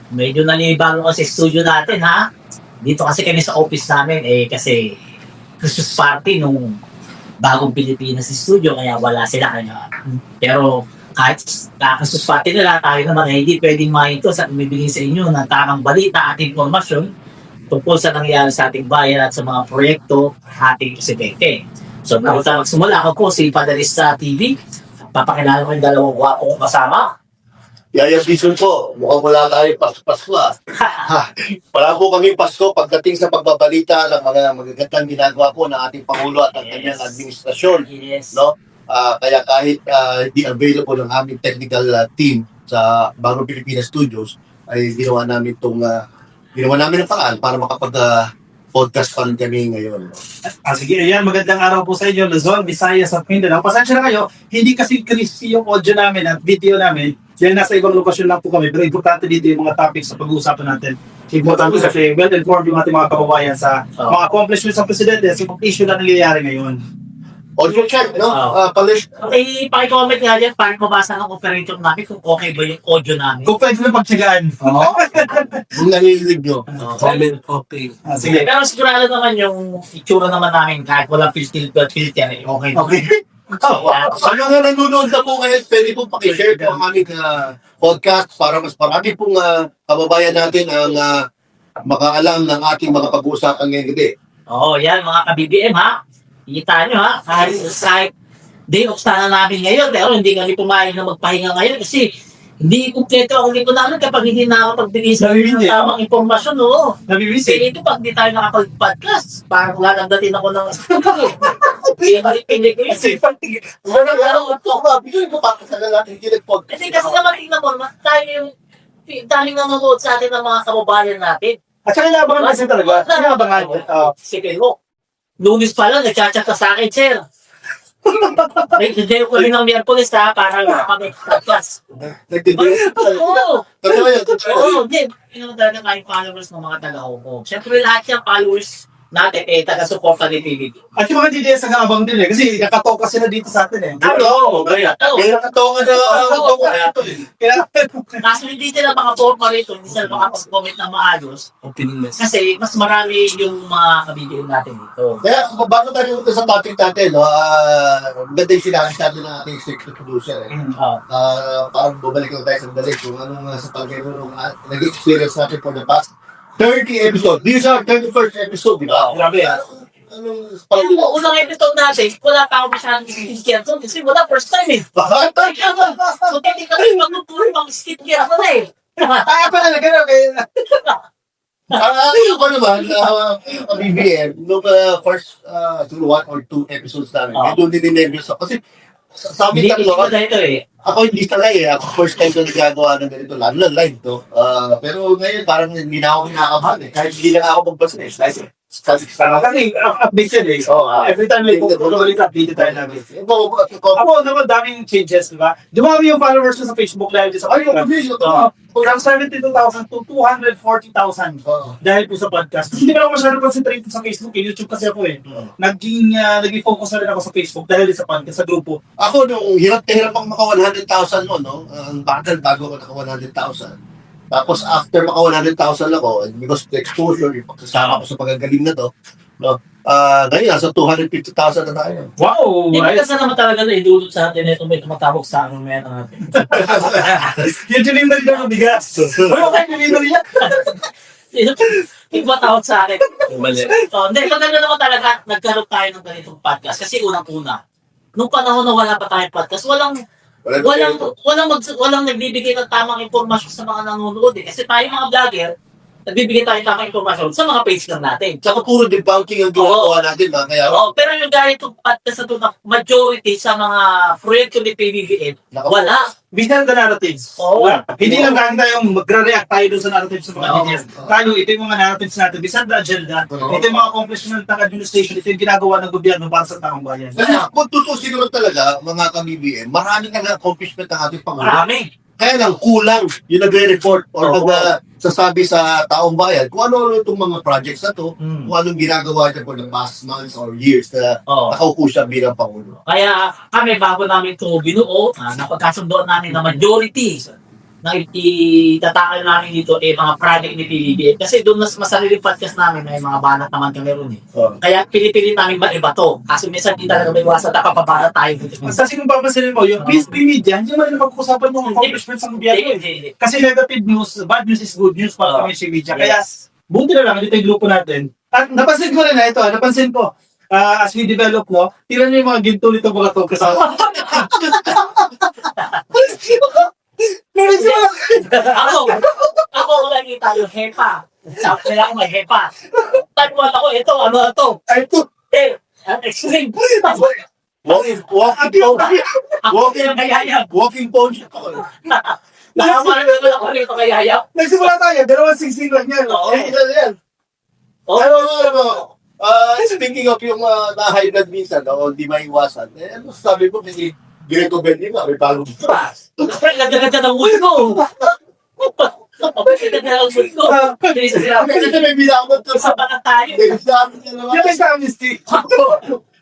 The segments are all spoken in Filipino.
Medyo nanibago kasi studio natin, ha? Dito kasi kami sa office namin, kasi Christmas party nung bagong Pilipinas studio, kaya wala sila. Pero kahit Christmas party nila, tayo naman hindi pwedeng mainto sa umibigay sa inyo ng tamang balita at informasyon tungkol sa nangyayari sa ating bayan at sa mga proyekto ating presidente. So, bago tayo magsimula, ako po si Padarista TV. Papakilala ko yung dalawang gwapong kasama. Yaya Bison po, mukhang wala tayo Pasko ah. Wala po kami Pasko pagdating sa pagbabalita ng mga magagandang ginagawa po ng ating Pangulo at ang kanyang administrasyon. Yes. No? Kaya kahit di available ang aming technical team sa Bagong Pilipinas Studios, ay ginawa namin ang paraan para makapag-podcast pa rin kami ngayon. Sige, ayan, magandang araw po sa inyo, Luzon, Visayas at Mindanao. Pasensya na kayo, hindi kasi crispy yung audio namin at video namin. Dahil nasa ibang lokasyon lang po kami, pero importante dito yung mga topics sa pag-uusapan natin. Importante kasi well-informed yung ating mga kababayan sa mga accomplishments ng Presidente sa mga issue na nangyayari ngayon. Audio check, no? Palish. Okay, pakicomment nga dyan para mabasa ng operator namin kung okay ba yung audio namin. Kung pwede na pagtsagaan. Kung nangilig nyo. Okay. Sige, Sige. pero sigurado naman yung itsura naman namin kahit walang filter, okay. Okay. Sana nga nanonood na po ngayon, pwede po pakishare po ang aming podcast para mas marami pong kababayan natin ang makaalam ng ating mga pag-uusapan ngayong gabi. Oo, yan mga ka-BBM, ha. Kita nyo, ha. Kahit day off sana namin ngayon, pero hindi kami pumayag na magpahinga ngayon kasi hindi kumpleto ang lingkod namin kapag hindi nakakapagbigay sa ng tamang impormasyon, oo. Nabibisi. Kasi ito pag di tayo nakapag-podcast, parang lalagdatin ako ng pinig ko yun. Wala nga ito, bigyan ko pa sa natin hindi nag-podcast. Kasi naman tingnan mo, mas tayo yung daming nanonood sa atin ng mga kababayan natin. At saka inabangan kasi talaga. Inabangan. Sige mo, Lunes pa lang, nagchat-chat ka sa akin, sir. Hindi ko rin ng Miyerkules, ha, para kami podcast. Nagtitira. Oo! Totoo yan, totoo. Oo, hindi. Yun ang talaga kayong followers ng mga taga-Hong Kong. Siyempre lahat yung followers natin, taga-suporta ni PBB. At yung mga DDS nag-aabang din eh. Kasi nakatoka sila dito sa atin eh. Oo, kaya nakatongan na ito eh. Kaso hindi sila makaporma rito, hindi sila makapag-comment na maayos. Opening message. Kasi mas marami yung mga kabibigyan natin dito. Kaya bago tayo sa topic natin, no, ganda yung sinabi natin ng ating executive producer. Parang bumalik lang tayo sa dali kung anong sa pag-ibig nag-experience natin for the past 30 episodes. These are 31st episode, di ba? Grabe. Anong Kaya mo, unang episode natin, wala pa ako masyadong skincare to kasi wala first time eh. Bakit? So, hindi kami magtutuloy mga skincare ko na eh. Pala na gano'n kayo. Ako naman, BBM, nung first 1 or 2 episodes namin, doon din nervous ako. Kasi sa amin Hindi tatlo, ko na ito eh. ako hindi talaga eh. Ako first time ko nagagawa ng ganito, lalo na live to. Pero ngayon parang hindi na ako kinakabahan eh. Kahit hindi lang ako magbasa eh. Kasi update yan eh. Every time may ulit update tayo namin. Ako naman daming changes, di ba? Dumami yung followers ko sa Facebook Live. Ay, yung From 72,000 to 240,000 dahil po sa podcast. Hindi na ako masyadong concentrated sa Facebook. YouTube kasi ako eh. Naging focus na rin ako sa Facebook dahil sa podcast, sa grupo. Ako nung hirap na hirap ako maka 100,000 mo, no? Ang bagal bago ako naka 100,000. Tapos after maka 100,000 ako, because of the exposure, yung pagsasama ko sa pagagaling na to, no? Ngayon, nasa 250,000 na tayo. Wow! Hindi kasi naman talaga na idulot sa atin ito may tumatawag sa ano meron natin. Yung delivery na ng bigas. Okay, delivery yan. Hindi matawag sa akin. So, hindi, maganda naman talaga nagkaroon tayo ng ganitong podcast kasi unang-una, nung panahon na wala pa tayong podcast, walang nagbibigay ng tamang impormasyon sa mga nanonood eh. Kasi tayo mga vlogger, nagbibigay tayo ng tamang impormasyon sa mga page lang natin. Tsaka puro debunking ang ginagawa natin, ba? Kaya, Pero yung ganitong podcast na ito na majority sa mga proyekto ni PBBM, wala. Bisan the narratives. Oo. Hindi lang ganda yung magre-react tayo doon sa narratives sa mga DDS. Tayo, ito yung mga narratives natin. Bisan the agenda. Ito yung mga accomplishment ng administration. Ito yung ginagawa ng gobyerno para sa taong bayan. kaya kung tutusin naman talaga, mga ka-BBM, maraming na accomplishment ng ating Pangulo. Marami. Kaya lang, kulang yung nagre-report or nagsasabi sa taong bayan kung ano itong mga projects na to, kung anong ginagawa niya for the past months or years na nakaupo siya bilang Pangulo. Kaya kami bago namin ito binuo, napagkasundoan namin na majority na itatakal namin dito mga project ni PBBM. Kasi doon mas masarili podcast namin, may mga banat naman kami ron eh. Kaya pili-pili namin ba iba to. Kasi minsan di talaga may iwasan na kapabanat tayo dito. Sa sino papansin mo, yung peace media, hindi naman napag-usapan yung accomplishments ng gobyerno. Kasi negative news, bad news is good news para kami si media. Kaya, buti na lang, dito yung grupo natin. At napansin ko rin na ito, napansin ko, as we develop, no, tira niyo yung mga ginto nito mga to kasama. Ako nakita yung hepa. Sabi nila ako may hepa. Tagpuan ako, ito, ano ito? Extreme. Walking phone siya ako. Nakamaral ako rito kay Hayap. Nagsimula tayo, 216 lang yan. Oo. Yan. Speaking of yung na-high blood minsan, hindi maiwasan, ano sabi ko, hindi recommend nyo nga, may bagong fast. Ganda-ganda ng mood ko. Ganda ng mood ko. Kasi may binakot to sa Sa tayo. Yung may amnesty.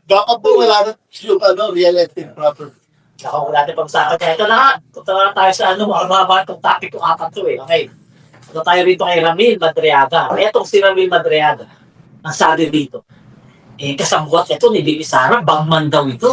dapat po wala na yung real estate property. Ako, wala natin pag-usapan. Kaya ito na nga. Punta na tayo sa mahaba itong topic kung apat to eh. Okay. Punta tayo rito kay Ramil Madriaga. Itong si Ramil Madriaga, ang sabi dito, kasabwat ito ni Bibi Sara, bangman daw ito.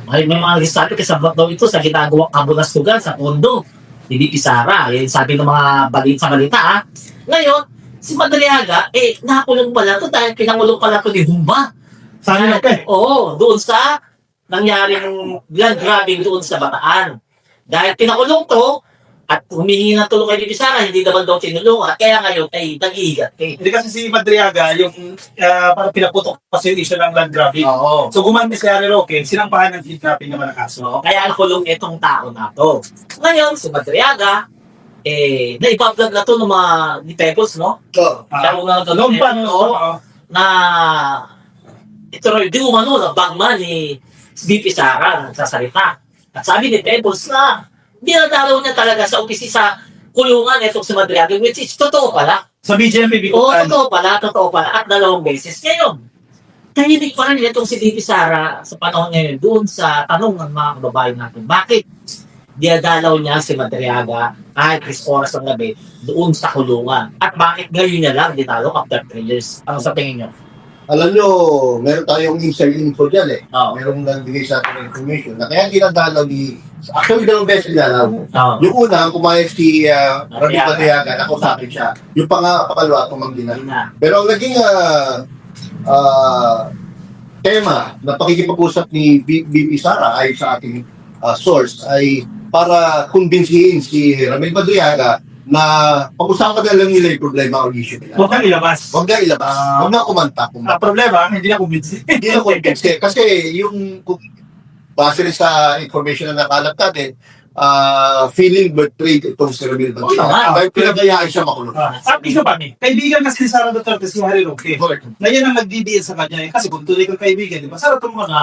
May mga nagsasabi kasabwat daw ito sa ginagawang kabulastugan sa pondo ni Bibi Sara. Yan sabi ng mga balita ha. Ngayon, si Madriaga, nakulong pala ito dahil pinangulong pala ito ni Humba. Sana ka eh. Oo, doon sa nangyaring land grabbing doon sa Bataan. Dahil pinakulong to at humingi ng tulong kay Bibi Sara, hindi naman daw tinulungan. Kaya ngayon ay nag-iigat. Hindi kasi si Madriaga, yung parang pinaputok kasi yung issue ng land grabbing. Oo. So gumanti si Harry Roque, sinampahan ng land grabbing naman ang kaso. So, kaya nakulong itong tao na to. Ngayon, si Madriaga, naipa-vlog na to ng mga ni Pebbles, no? Siya una Noong pa, no? na ito rin, di umano na bangman ni BP Sara nagsasalita. At sabi ni Pebbles na dinadalaw niya talaga sa opisina sa kulungan itong si Madriaga, which is totoo pala. Sa BGMP, Oo, totoo pala. At 2 beses. Ngayon, tahimik pa rin itong si BP Sara sa panahon ngayon doon sa tanong ng mga kababayan natin. Bakit dinadalaw niya si Madriaga kahit 3 oras ng gabi doon sa kulungan? At bakit ngayon niya lang dinalaw after 3 years? Ano sa tingin niyo? Alam nyo, meron tayong inside info dyan eh. Oo. Merong nagbigay sa atin ng information na kaya dinadalaw actually 2 beses dinalaw. Oo. Yung una, ang kumayag si Rabi Madriaga, nakausapin siya. Yung pangalawa, tumangginan. Pero ang naging tema na pakikipag-usap ni BP Sara ay sa ating source ay para kumbinsihin si Ramil Madriaga na pag-usapan na lang nila yung problema o issue nila. Huwag kang ilabas. Huwag na ilabas. Huwag na kumanta. Ang problema, hindi na kumbinsi. Hindi na convince. Kasi yung base rin sa information na nakalap natin, feeling betrayed itong si Ramil Madriaga. Dahil pinagayaan siya makulong. At issue pa ni, kaibigan kasi ni Sara Duterte si Harry Roque. Na yan ang nagdidiin sa kanya. Kasi kung tuloy kang kaibigan, di ba? Sara ito mo na,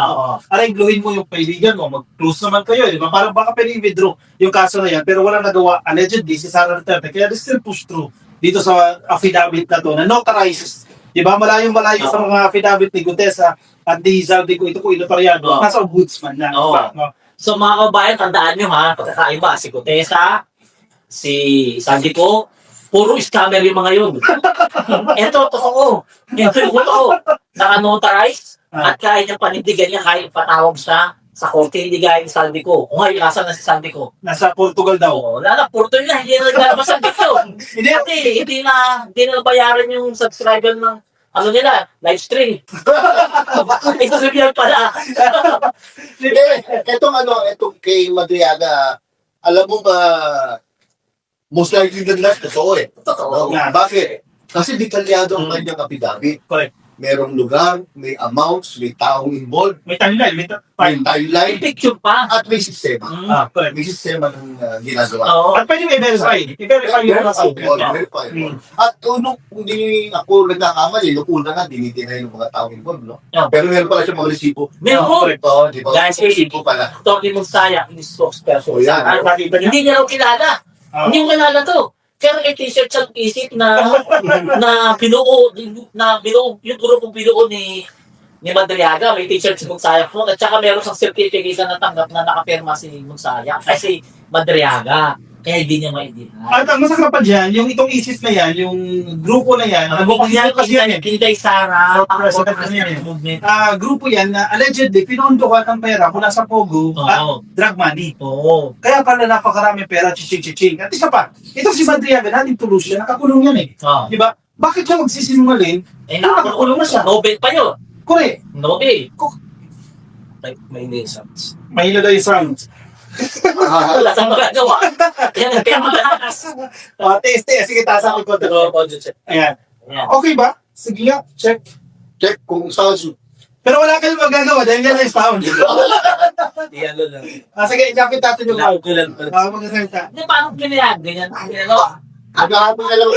arengluhin mo yung kaibigan mo, mag-close naman kayo, di ba? Parang baka pwede i-withdraw yung kaso na yan, pero walang nagawa, allegedly, si Sara Duterte. Kaya they still push through dito sa affidavit na to, na notarizes. Di ba? Malayong-malayo sa mga affidavit ni Gutesa at ni Zaldi ko, ito ko, Inotoriano, nasa ombudsman na. No? So mga kabayan, tandaan nyo ha, pagkakaiba, si Gutesa, si Sandico, puro scammer yung mga yun. Ito, totoo. Ito yung totoo. Naka-notarize at kaya niya panindigan niya kahit patawag siya sa korte, hindi gaya ni Sandico. Kung ngayon, asan na si Sandico? Nasa Portugal daw. Oo, lala, Porto niya, hindi na naglalabas ang video. Hindi na bayaran yung subscriber ng nila, live stream. Ito sabihan pala. Itong kay Madriaga, alam mo ba, most likely than not, totoo eh. Totoo. Bakit? Kasi detalyado ang kanyang affidavit. Correct. Merong lugar, may amounts, may taong involved, May timeline, may may May timeline, picture pa. at may sistema. correct. May sistema ng ginagawa. Oo. At pwede may verify. I-verify yung mga Verify. At nung hindi ako nagkakamali, nung una nga, dinidinay ng mga taong involved, no? Yeah. Pero meron pala siya mga resibo. Meron. Oo, di ba? Guys, Resibo pala. Tony Monsaya, yung spokesperson. Oh, yan. Hindi niya raw kilala. Hindi mo kilala to. Pero may t-shirt siyang isip na binuo yung grupong binuo ni Madriaga, may t-shirt si Monsaya phone at saka meron siyang certificate na natanggap na nakapirma si Monsaya kasi Madriaga. Kaya hindi niya maintindihan. At ang masakit pa dyan, yung itong ISIS na yan, yung grupo na yan, Grupo yan, Kinday Sara, grupo yan na allegedly pinondohan ng pera mula sa Pogo at drug money. Oo. Kaya pala napakarami pera, chiching. At isa pa, ito si Madriaga, natin tulo siya, nakakulong yan eh. Di ba? Bakit siya magsisinungaling? Nakakulong na siya. Nobel pa yun. Correct. Nobel. May naisans. Mahilo daw yung sound. Wala sa magagawa. Yan, kaya malakas. Teste, sige, taas ako ko. Ayan. Okay ba? Sige nga, check. Check kung saan. Pero wala kayong magagawa dahil yan ay sound. Iyan lang. Sige, inyapin natin yung sound. Kulan pa. Magkasalita. Hindi, paano ginayag? Ganyan. Ginagawa. Nagkakapin ka lang.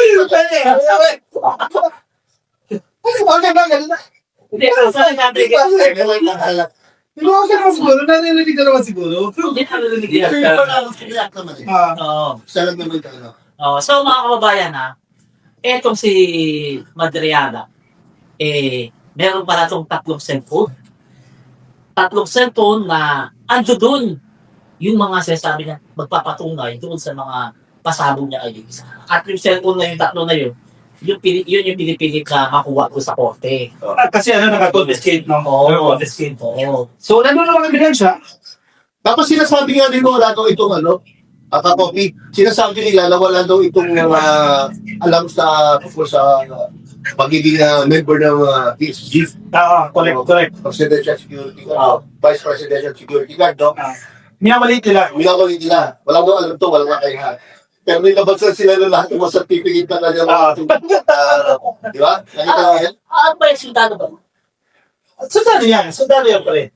Okay ba? Ganun na. Hindi, saan natin Hindi ako naman siguro. Narinig na naman siguro. Hindi narinig yan. Oo. Isa lang naman talaga. So mga kababayan etong si Madriaga, meron pala itong tatlong cellphone na ando dun yung mga sinasabi niya magpapatunay doon sa mga pasabog niya kay Lisa. At yung cellphone na yung tatlo na yun yung pinipilit na makuha ko sa korte. Kasi naka-confiscate, no? Oo, confiscate. Oo. So, nandun naman ang ebidensya. Tapos sinasabi nga din wala daw itong copy. Sinasabi nila na wala daw itong alam sa pagiging member ng PSG. Correct. Presidential Security Guard. Vice Presidential Security Guard, no? Minamaliit nila. Minamaliit nila. Walang daw alam to, walang kakayahan. Pero nilabasan sila ng lahat ng mga certificate na kanya. Di ba? Nakita mo yan? Ano ba yung sundalo ba? Sundalo yan pare.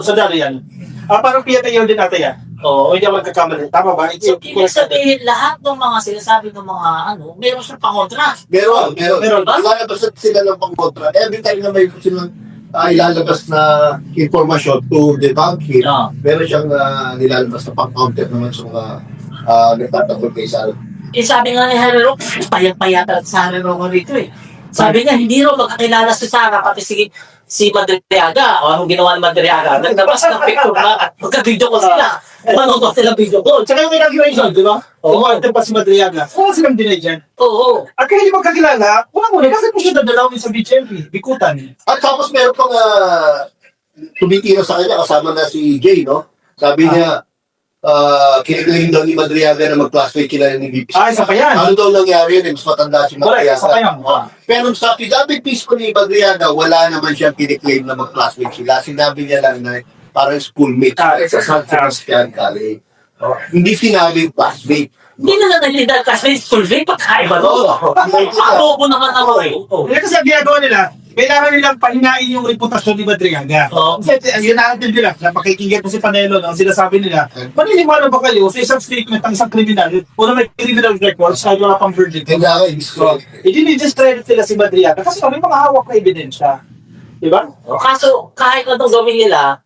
Sundalo yan. Parang PIA din natin yan. O hindi ako magkakamali. Tama ba? So, ibig sabihin, lahat ng mga sinasabi ng mga meron siya pangontra. Meron. Diba? Nilalabas sila ng pang-contra. Every time na may silang ilalabas na informasyon to debunk it, meron siyang nilalabas na pang-counter naman sa mga nagtatakot kay Sara. Sabi nga ni Harry Roque, payat-payat sa Harry Roque rito eh. Sabi niya, hindi raw magkakilala si Sara, pati si Madriaga, o anong ginawa ni Madriaga, naglabas ng picture na magka-video ko sila. Manood sila video ko. Tsaka yung inauguration, di ba? Ito pa si Madriaga. Wala silang dinay dyan. Oo. At kaya hindi magkakilala, unang-una, kasi po siya dadalawin sa BCMP, Bikutan. At tapos meron pang tumitira sa kanya, kasama na si Jay, no? Sabi niya, kiniklaim daw ni Madriaga na mag-classmate sila ni VP. Isa pa yan. Ano daw nangyari yun? Mas matanda si Correct, isa pa Madriaga. yan. Pero sa pidabit piece ni Madriaga, wala naman siyang kiniklaim na mag-classmate sila. Sinabi niya lang na parang schoolmate sa San Sebastian College. Hindi sinabing classmate. Hindi na nalilidad kasi survey pagkaiba doon. Patobo naman ako eh. Kasi ang ginagawa nila, kailangan nilang pahinain yung reputasyon ni Madriaga. Kasi yun natin nila, napakikinggan po si Panelo, ang sinasabi nila, maniniwala ba kayo sa isang statement ng isang kriminal, una may criminal record, sa wala pang verdict. I-discredit nila si Madriaga kasi may mga hawak na ebidensya. Diba? Kaso kahit anong gawin nila,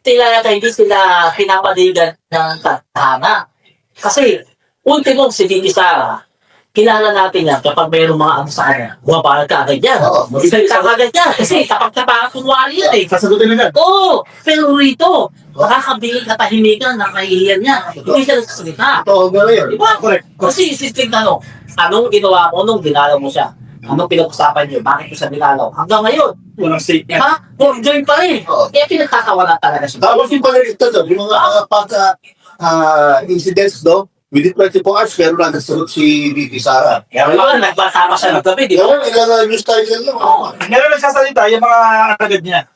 hindi sila pinapaligan ng tama. Kasi, ultimo si Vicky Sara, kilala natin yan kapag mayroong mga sa kanya, buwabal ka agad yan. Isa ka agad yan. Kasi kapag kunwari yan eh. Sasagutin agad. Oo, pero rito, makakabili katahimikan na kahihiyan niya. Hindi siya nagsasalita. Ito, gano'n yun. Diba? Correct. Kasi isisting tanong, anong ginawa mo nung dinalaw mo siya? Anong pinag-usapan niyo? Bakit mo siya dinalaw? Hanggang ngayon, Walang statement. ha? Join pa rin. Kaya pinagkakawalan talaga siya. Tapos yung pangalita doon, yung mga pagka-incidents, no? Within 24 hours, meron na nasagot si VP Sara. Kaya wala, nagbasa pa siya ng gabi, di ba? Yung ilang news title lang. Meron nagsasalita yung mga agad niya.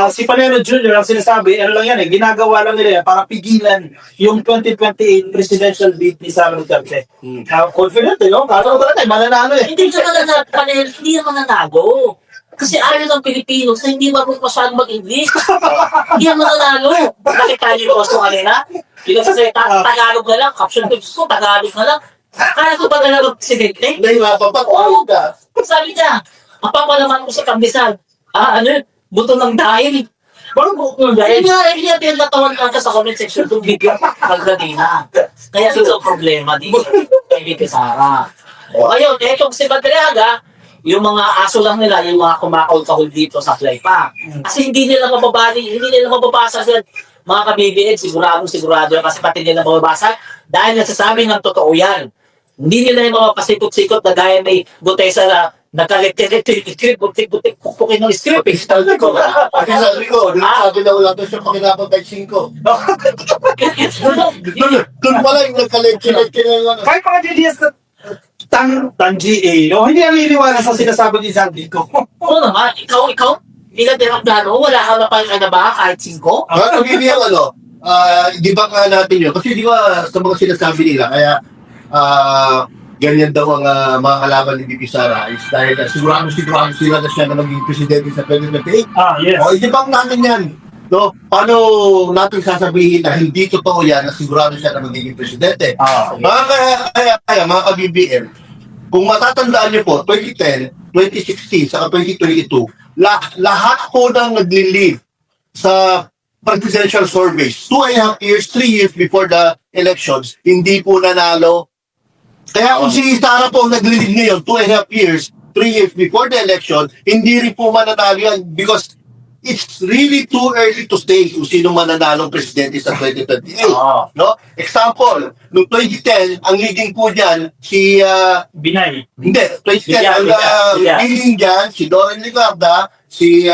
Si Panelo Jr. ang sinasabi, ano lang yan ginagawa lang nila yan para pigilan yung 2028 presidential bid ni Sara Duterte. Confident no? Kaso talaga, mananalo Hindi siya mananago. Hindi naman nananago. Kasi ayaw ng Pilipino sa hindi marunong masyadong mag-English. Hindi yan mananalo. Nakita niyo yung gusto kanina? Pinagsasalita, Tagalog na lang. Caption tips ko, Tagalog na lang. Kaya ko ba na mag-presidente? Dahil mapapatawag ka. Sabi niya, mapapalaman ko sa kambisal. Buto ng dahil. Parang buto ng dahil. Hindi niya natawan ka sa comment section kung bigyan magdadina. Kaya ito ang problema dito. Kay Vicky Sara. Ngayon, etong si Madriaga, yung mga aso lang nila, yung mga kumakol-kahol dito sa Flypa. Kasi hindi nila mababasa yan. mga ka-BBM, sigurado yan kasi pati nila mababasa dahil nasasabi ng totoo yan. Hindi nila yung mga pasikot-sikot na gaya may Gutesa na nagkalit-lit yung script, butik-butik, pupukin ng script. Sabi ko, Kasi sabi ko, sabi na wala to siya pakinabang kahit 5. Doon pala yung nagkalekit-lekit na Kahit mga GDS na tang GA, no? Hindi naniniwala sa sinasabi ni Sandy ko. Oo naman, ikaw, bilang tinakdano, wala ka na pa na ba kahit 5? Pag-ibig di ba nga natin yun? Kasi di ba sa mga sinasabi nila, kaya ganyan daw ang mga kalaban ni BP Sara is dahil sigurado sila na siya na maging presidente sa 2028. Yes. O, hindi bang natin yan? No? Paano natin sasabihin na hindi totoo yan na sigurado siya na magiging presidente? Okay. Kaya mga ka-BBM, kung matatandaan niyo po, 2010, 2016, saka 2022, lahat po nang nagli-leave sa presidential surveys, 2.5 years, 3 years before the elections, hindi po nanalo. Kaya kung si Sara po nagli-lead ngayon, 2.5 years, 3 years before the election, hindi rin po mananalo yan because it's really too early to say kung sino mananalong presidente sa 2028. No? Example, noong 2010, ang leading po dyan, si... Binay. Hindi, 2010, ang leading dyan, si Doran Ligarda, si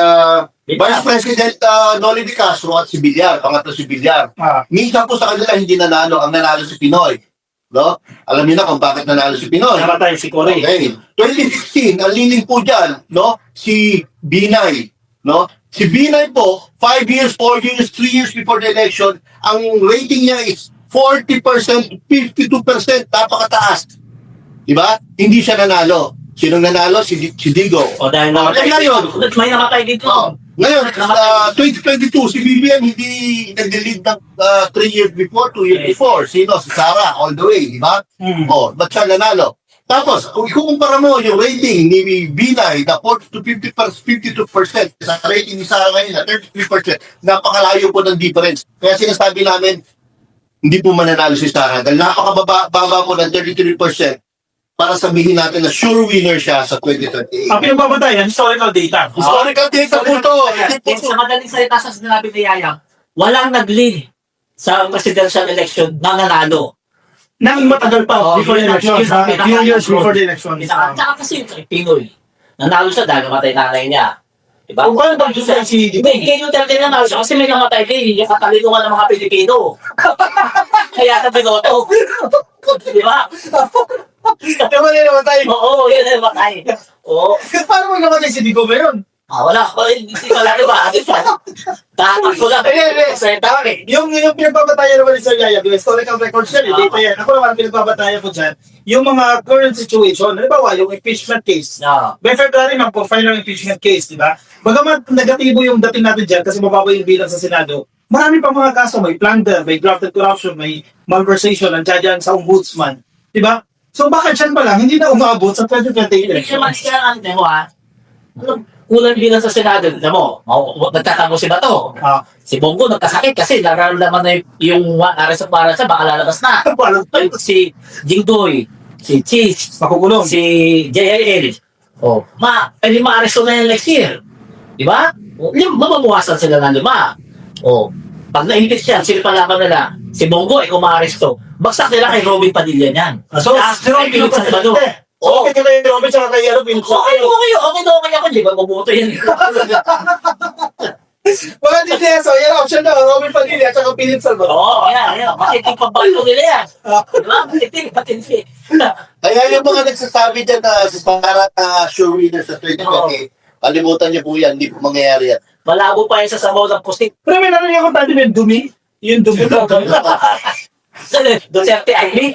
Vice President Noli De Castro at si Villar, pangatlo si Villar. Minsan po sa kanila hindi nanalo, ang nanalo si Pinoy. No? Alam niyo na kung bakit nanalo si Pinoy. Namatay si Cory. Okay. 2016, ang leading po dyan, no? Si Binay. No? Si Binay po, 5 years, 4 years, 3 years before the election, ang rating niya is 40%, 52%, napakataas. Diba? Hindi siya nanalo. Sinong nanalo? Si Digo. O dahil namatay. Ngayon, May namatay dito. ngayon, 2022, si BBM hindi nag-lead ng 3 years before, 2 years before. Sino? Si Sara, all the way, di ba? Ba't siya nanalo? Tapos, kung ikukumpara mo yung rating ni Binay na 40 to 52% sa rating ni Sara ngayon na 33%, napakalayo po ng difference. Kaya sinasabi namin, hindi po mananalo si Sara dahil napakababa po ng 33% para sabihin natin na sure winner siya sa 2028. Ang pinagbabatayan, historical data. Historical data po to. Sa madaling salita sa sinabi ni Yaya, walang nag-lead sa presidential election na nanalo. Nang matagal pa before the election. Few years before the election. Tsaka kasi yung Pinoy, nanalo siya dahil namatay nanay niya. Diba? Kung paano ba siya si... Hindi, kay Duterte nanalo siya kasi may namatay din, hindi katalungan ng mga Pilipino. Kaya sa binoto. Diba? Diba na namatay? Oo, yun na namatay. Oo. Paano mo namatay si Digo ba yun? Wala. Hindi ko lang diba? Tatak ko lang. Hindi. Tawag eh. Yung pinagbabatayan naman ni Sir Yaya, yung historical records yan, data yan. Ako naman pinagbabatayan ko dyan, yung mga current situation, halimbawa yung impeachment case. By February man po, final impeachment case, di ba? Bagamat negatibo yung dating natin dyan kasi mababa yung bilang sa Senado, marami pang mga kaso, may plunder, may grafted corruption, may malversation, nandiyan dyan sa ombudsman. Di ba? So bakit dyan pa lang, hindi na umabot sa 2028 Hindi election? naman siya ang mo ha. Kulang bilang sa Senado. Alam mo, nagtatango si Bato. Si Bongo nagkasakit kasi nararamdaman na yung arrest of warrant siya, baka lalabas na. Si Jingdoy, si Cheese, Makukulong. si JLL. Pwede ma-arresto na yan next year. Di ba? Mamamuwasan sila ng 5. Pag na-impeach siya, sino palaban nila? Si Bongo, kung ma-arresto. Bagsak nila kay Robin Padilla niyan. So, si Robin Padilla. Okay ka na yung Robin tsaka kay Robin. Okay ako. Hindi ba mabuto yan? Mga DDS, so yan option na, Robin Padilla at saka Philip Salvador. Yan. Makiting pambayo nila yan. Diba? Makiting. Kaya yung mga nagsasabi dyan na sa pangarap na sure winner sa 2028, kalimutan niyo po yan, hindi po mangyayari yan. Malabo pa yan sa sabaw ng pusit. Pero may narinig ako tayo yung dumi. Yung dumi daw. Duterte Ivy.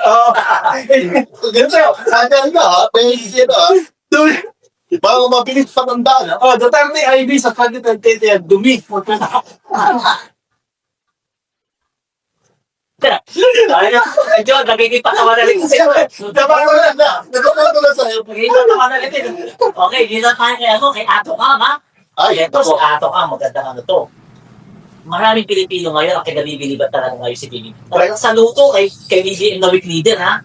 Ganun sa'yo, saan ka ha? Pwede ha? Dumi. Parang mabilis pa ng daan ha? Duterte IV sa 2028 yan, dumi. Medyo, nagigipatawa na rin kasi. Napakawala na. Nagkakato na sa'yo. Nagigipatawa na rin. Okay, dito tayo kay Ato Ang ha. Ito si Ato Ang, magandang to. Maraming Pilipino ngayon ang kinabibili-bilibat talaga ngayon si Pilipino. Talagang saluto kay BBM na week leader ha.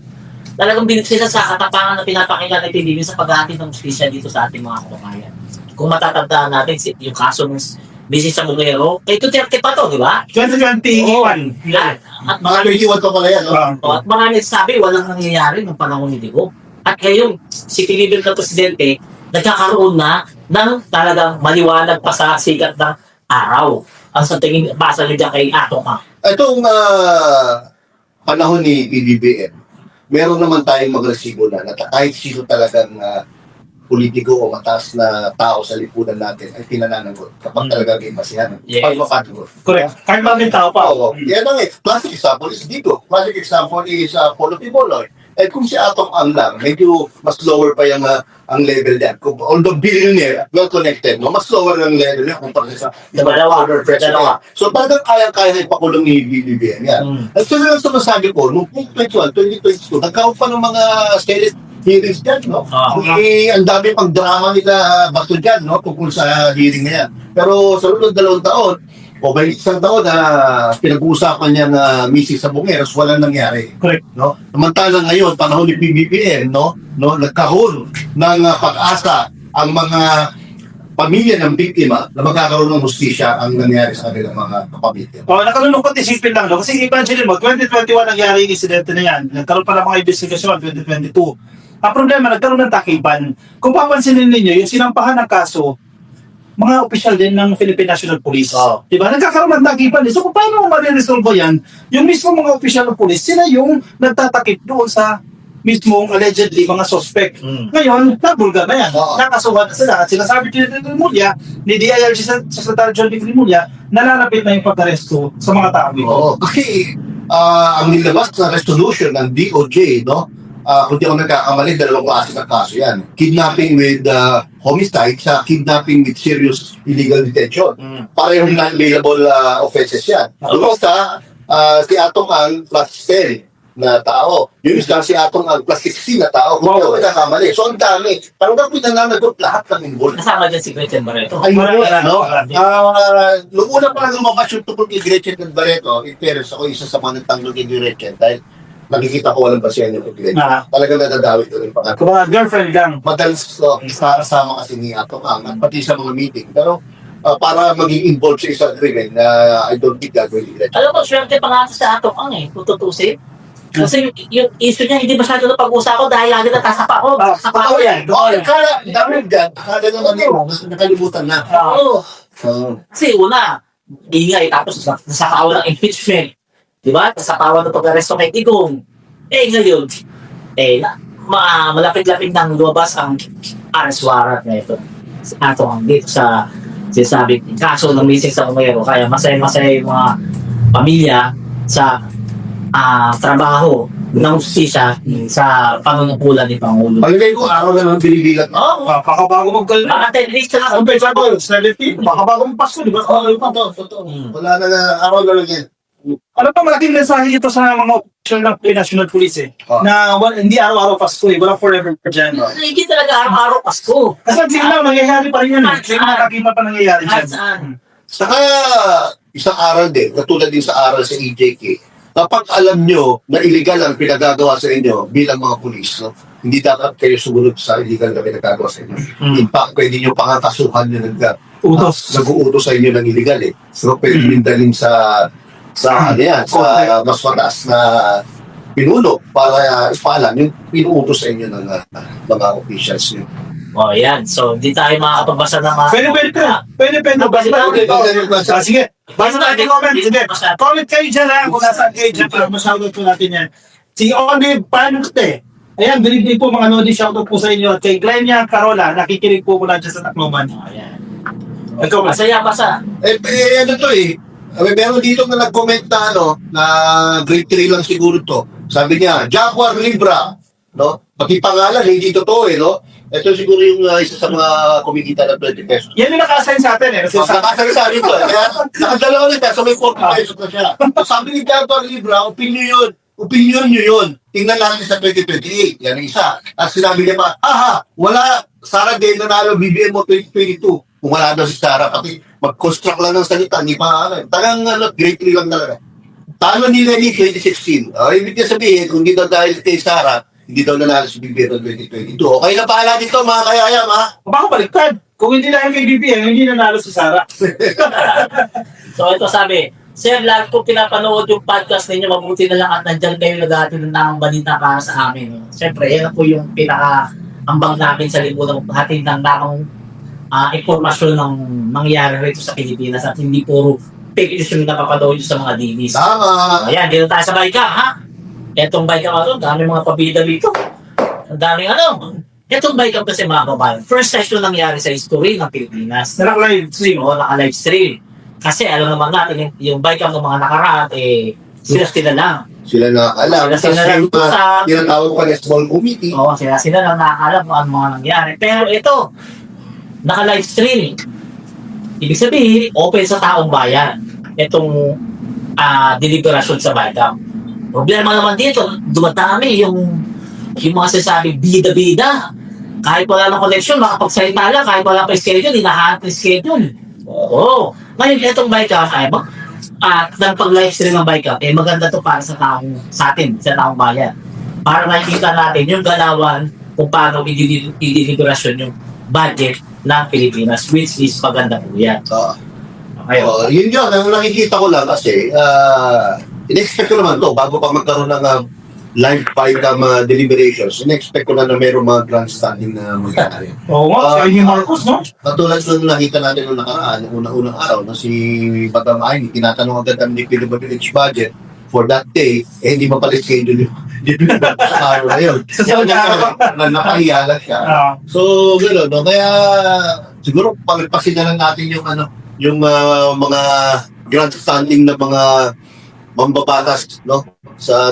Talagang bilib sila sa katapangan na pinapakinggan ng PBB sa paghahatid ng justisya dito sa ating mga kababayan. Kung matatandaan natin yung kaso Mrs. Sabungero, kay Duterte pa to, di ba? 2021. At Mga 21 pa pala yan, no? at marami sabi, walang nangyayari ng panahon ni Digo. At ngayon, si Pilipinas na presidente, nagkakaroon na ng talagang maliwanag pa sa sikat ng araw. Ang sa tingin, basa nila kay Ato ka. Itong panahon ni PBBM, meron naman tayong magresibo na kahit sino talagang politiko o mataas na tao sa lipunan natin ay pinananagot kapag talaga may masihan. Yes. Pagmapatugot. Correct. Kahit mga tao pa. Oo. Yan ang classic example is dito. Classic example is Polo Tiboloy. Eh kung si Atong Ang lang, medyo mas lower pa yung ang level niya. Although billionaire, well connected, no? Mas lower ang level niya kumpara sa other president. So talagang kaya-kaya ipakulong ni BBM yan. At so lang sa masabi ko, noong 2021, 2022, nagkaroon pa ng mga Senate hearings dyan, no? Ang dami pang drama nila bato dyan, no? Tungkol sa hearing na yan. Pero sa loob ng 2 taon, o may 1 taon na pinag-uusapan niya na Mrs. Sabongeros, walang nangyari. Correct. No? Samantalang ngayon, panahon ni PBBM, no, nagkaroon ng pag-asa ang mga pamilya ng biktima na magkakaroon ng hustisya ang nangyari sa kanilang mga kapamilya. Nakalulungkot isipin lang, no? Kasi imagine mo, 2021 nangyari yung insidente na yan. Nagkaroon pa ng mga investigasyon, 2022. Ang problema, nagkaroon ng takipan. Kung papansinin ninyo, yung sinampahan ng kaso, mga opisyal din ng Philippine National Police. Oh. Diba? Nagkakaroon ng takipan. So kung paano mo mariresolve yan, yung mismo mga opisyal ng police, sila yung nagtatakip doon sa mismong allegedly mga suspect. Ngayon, nabulgar na yan. Oo. Nakasuhan na sila. At sinasabi ni Rimulya, ni DILG Secretary John Vic Rimulya, nalalapit na yung pag-aresto sa mga tao dito. Oo, kasi ang nilabas na resolution ng DOJ, no? Kung di ako nagkakamali, 2 klase ng kaso yan. Kidnapping with homicide sa kidnapping with serious illegal detention. Parehong non-bailable offenses yan. Doon sa si Atong Ang plus 10 na tao. Yung isa si Atong Ang plus 16 na tao. Kung di ako nagkakamali. So ang dami. Tanggap pinananagot lahat ng involved. Kasama dyan si Gretchen Barreto. Ayun, no? Noong una pa lang lumabas yung tungkol kay Gretchen and Barreto, in fairness, ako isa sa mga nagtanggol kay Gretchen dahil nakikita ko walang basihan yung kay Gretchen. Talagang nadadawit ko rin pangalan. Kung mga girlfriend lang. Madalas kasama kasi ni Atong Ang at pati sa mga meeting. Pero para maging involved sa isang krimen na I don't think gagawin ni Gretchen. Alam mo, swerte pa nga sa Ato Ang kung tutusin. Kasi yung issue niya, hindi masyado na pag-usapan dahil lagi natasapa ko. Totoo yan. Akala, dami dyan. Akala naman yun, nakalimutan na. Oo. Kasi una, ingay, tapos nasapawan ng impeachment. Diba? Nasapawan ng pag-aresto kay Digong. Ngayon, malapit-lapit nang lumabas ang arrest warrant na ito. Ato ang dito sa sinasabing kaso ng Mrs. Sabongero. Kaya masaya-masaya yung mga pamilya sa trabaho ng justisya sa panunungkulan ni Pangulo. Pagkakay ko, araw na lang binibigat. Oo. Pakabago mag-gal. At least na Ang example, 17, bakabago mag-pasko, di ba? Totoo. Wala na, araw na lang yan. Ano pa malaking mensahe ito sa mga opisyal ng National Police na hindi araw-araw Pasko walang forever pa dyan. hindi talaga araw-araw Pasko. Kasi lang nangyayari pa rin yan. May mga kakiman pa nangyayari dyan. Saan? Saka, isang aral din, katulad din sa aral sa EJK, kapag alam nyo na illegal ang pinagagawa sa inyo bilang mga pulis, no? Hindi dapat kayo sumunod sa illegal na pinagagawa sa inyo. In fact, pwede nyo pangakasuhan nyo nag-uutos sa inyo ng illegal eh. So, pwede din dalhin sa sa mas mataas na pinuno para ipalan yung pinuutos sa inyo ng mga officials nyo. Yan. So, hindi tayo makakapagbasa ng mga... Pwede. Sige. Basta natin comment. Sige. Comment kayo dyan kung nasaan kayo dyan para masyoutout po natin yan. Si Olive Panute. Ayan, binigay po mga Lodi, shoutout po sa inyo. At kay Glenia Carola, nakikinig po mula dyan sa Tacloban. Ayan. Ito, Masaya, basa. Ano to eh. Meron dito na nag-comment na grade 3 lang siguro to. Sabi niya, Jaguar Libra. No? Pati pangalan, hindi totoo no? Ito siguro yung isa sa mga kumikita ng 20 pesos. yan yung naka-assign sa atin Kasi Nakasari to Kaya nakadalawa na peso, may 40 pesos na siya. Sabi ni Jaguar Libra, opinion nyo yun. Tingnan natin sa 2028. Yan ang isa. At sinabi niya pa, wala, Sara din nanalo BBM mo 2022. Kung wala daw si Sara, pati mag-construct lang ng salita, hindi pa tagang grade 3 lang talaga. Talo ni Lenny 2016. Ibig niya sabihin, kung hindi daw dahil kay Sara, hindi daw nanalo si BBM 2022. Okay na pala dito mga kayayam ha? baka baliktad. Kung hindi dahil kay BBM, hindi nanalo si Sara. So ito sabi, Sir, lagi ko pinapanood yung podcast ninyo, mabuti na lang at nandyan kayo nag-ahatid ng tamang balita para sa amin. Siyempre, yan po yung pinaka-ambang namin sa lipunan, hatid ng tamang impormasyon ng mangyayari rito sa Pilipinas at hindi puro fake news yung napapanood sa mga DVs. Tama. Ayan, dito tayo sa Baykam, ha? Etong Baykam ito, dami mga pabida dito. Ang daming ano. Etong Baykam kasi mga babae, first time yung nangyari sa history ng Pilipinas. Naka-live stream. Oo, naka-live stream. Kasi alam naman natin, yung Baykam ng mga nakaraan, sila lang. Sila na alam. Sila lang sa... Tinatawag pa na small committee. Oo, sila lang nakakalam kung ano mga nangyari. Pero ito, naka-live stream. Ibig sabihin, open sa taong bayan. Itong deliberasyon sa Baykam. Problema naman dito, dumadami yung mga sasabing bida-bida. Kahit wala ng connection, makapagsalita lang. Kahit wala pa schedule, hinahanap yung schedule. Oo. Ngayon, itong Baykam, ng pag-live stream ng Baykam, maganda to para sa atin, sa taong bayan. Para makikita natin yung galawan kung paano i-deliberasyon yung budget ng Pilipinas, which is maganda po yan. Ayun. Yun ang nakikita ko lang kasi in-expect ko naman to bago pa magkaroon ng live deliberations. In-expect ko na mayroong mga grandstanding na mangyayari. Oo nga, si Marcos, no? Katulad nung nakita natin nung nakaraan, unang araw, na si Madam Aini, tinatanong agad ang DPW village budget for that day, hindi pa pala schedule yung DPW sa araw na yun. Napahiyalat siya. So, gano'n, no? Kaya siguro pagpasin na lang natin yung mga grandstanding na mga mambabatas, no?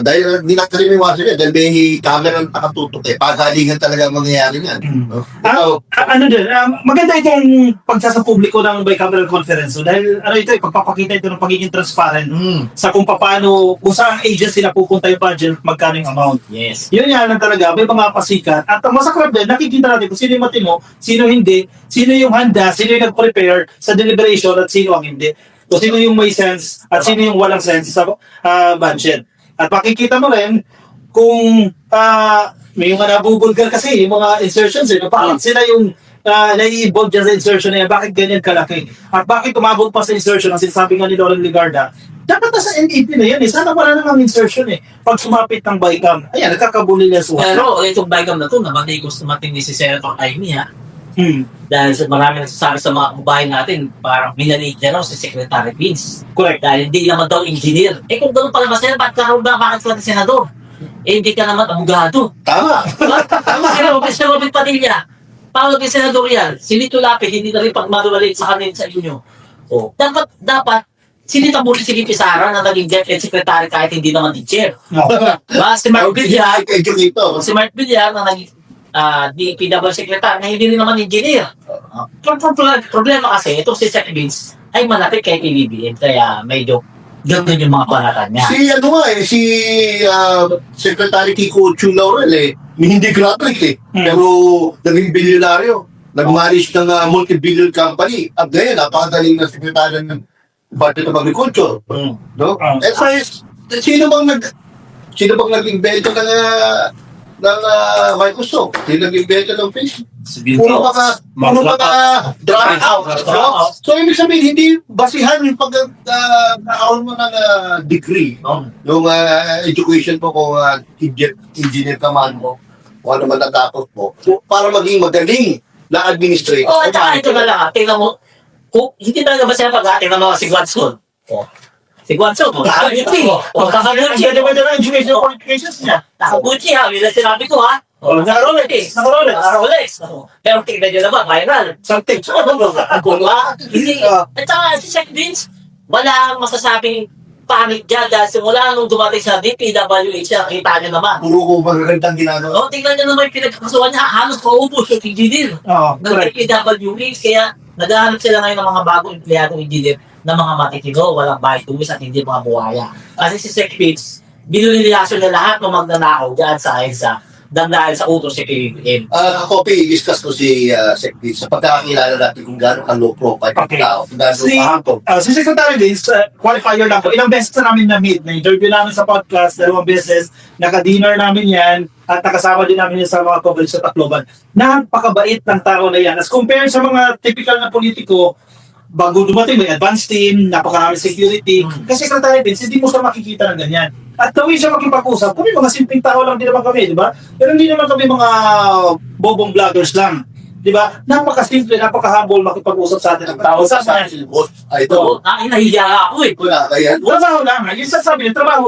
Dahil hindi natin rin iwasan yan, dahil may camera na nakatutok pagalingan talaga ang mangyayari yan. No? Maganda itong pagsasapubliko ng bicameral conference. So, dahil pagpapakita ito ng pagiging transparent sa kung paano, kung saan agency na pupunta yung budget, magkano yung amount. Yes. Yun yan lang talaga, may mga pasikat. At ang masakrap din, nakikita natin kung sino yung matino, sino hindi, sino yung handa, sino yung nag-prepare sa deliberation at sino ang hindi. Kung sino yung may sense at sino yung walang sense sa budget. At makikita mo rin kung may mga nabubulgar kasi yung mga insertions bakit sila yung nai-involve dyan sa insertion na yan, bakit ganyan kalaki at bakit umabot pa sa insertion ang sinasabi nga ni Lauren Ligarda, dapat na sa NEP na yan sana wala namang insertion pag sumapit ng Baykam, ayan, nagkakabuli na suha. Pero itong Baykam na to, namatay gusto matindi si Senator Amy, ha? Dahil marami nagsasabi sa mga kababayan natin, parang minalig niya raw si Secretary Vince. Correct. Dahil hindi naman daw engineer. Kung gano'n pala ba sila, bakit ka na senador? Hindi ka naman abogado. Tama. Tama ka naman, Mr. Robert Padilla. Paano naging senador yan? Si Lito Lapid, hindi na rin pagmarumalit sa kanil sa inyo. Dapat, sinita mo si Lipi Sara na naging Deputy Secretary kahit hindi naman teacher. Si Mark Villar, na naging DPW Secretary na hindi rin naman engineer. Problema kasi, itong si Sec Vince ay malapit kay PBBM, kaya medyo gano'n yung mga panatan niya. Si Secretary Kiko Chung Laurel hindi graduate pero naging bilyonaryo. Nag-manage ng multi-billion company. At ngayon, napakadaling na sekretary ng Department of Agriculture. No? Sino bang nag-invento ng Microsoft? Sino nag-invento ng Facebook? Puro mga drop out. So, ibig sabihin, hindi basihan yung pagkakaroon mo ng degree, yung education mo kung engineer ka man mo, kung ano man natapos mo, para maging magaling na administrator. At saka ito na lang, tingnan mo, kung hindi talaga ba sila tingnan mo si Guadson. Si Guadson, kakaguti. Kakaguti. Pwede ba na educational qualifications niya? Nakaguti ha, bila sinabi ko ha. Naka-Rolex. Pero tingnan nyo naman, viral. Something. Ako nga. Hindi. At saka si Sec Vince, wala kang masasabing panic dyan dahil simula nung dumating sa DPWH, kita nyo naman. Puro ko magagandang ginagawa. Tingnan nyo naman yung pinagkakasuhan niya, halos maubos yung engineer ng DPWH, kaya naghahanap sila ngayon ng mga bagong empleyadong engineer na mga matitino, walang bahay tuwis at hindi mga buhaya. Kasi si Sec Vince, binuliliasyon na lahat ng magnanakaw dyan sa EDSA dahil sa utos si PBBM. Ako, i-discuss ko si Secretary sa pagkakakilala natin kung gaano ka-low profile yung Okay. tao, kung gaano Si, kahapon. si Secretary Vince, qualifier lang po. Ilang beses na namin na-meet. Na-interview namin sa podcast, 2 beses. Naka-dinner namin yan. At nakasama din namin yan sa mga coverage sa Tacloban. Napakabait ng tao na yan. As compared sa mga typical na politiko, bago dumating may advance team, napakarami security. Kasi Secretary Vince, hindi mo siya makikita ng ganyan. At the way siya makipag-usap, kami mga simpleng tao lang din naman kami, di ba? Pero hindi naman kami mga bobong vloggers lang. Di ba? Napakasimple, napaka-humble makipag-usap sa atin ng tao. Sa si boss, idol. Nahihiya ako eh. Wala, kaya. Trabaho lang. Yung sasabi niya, trabaho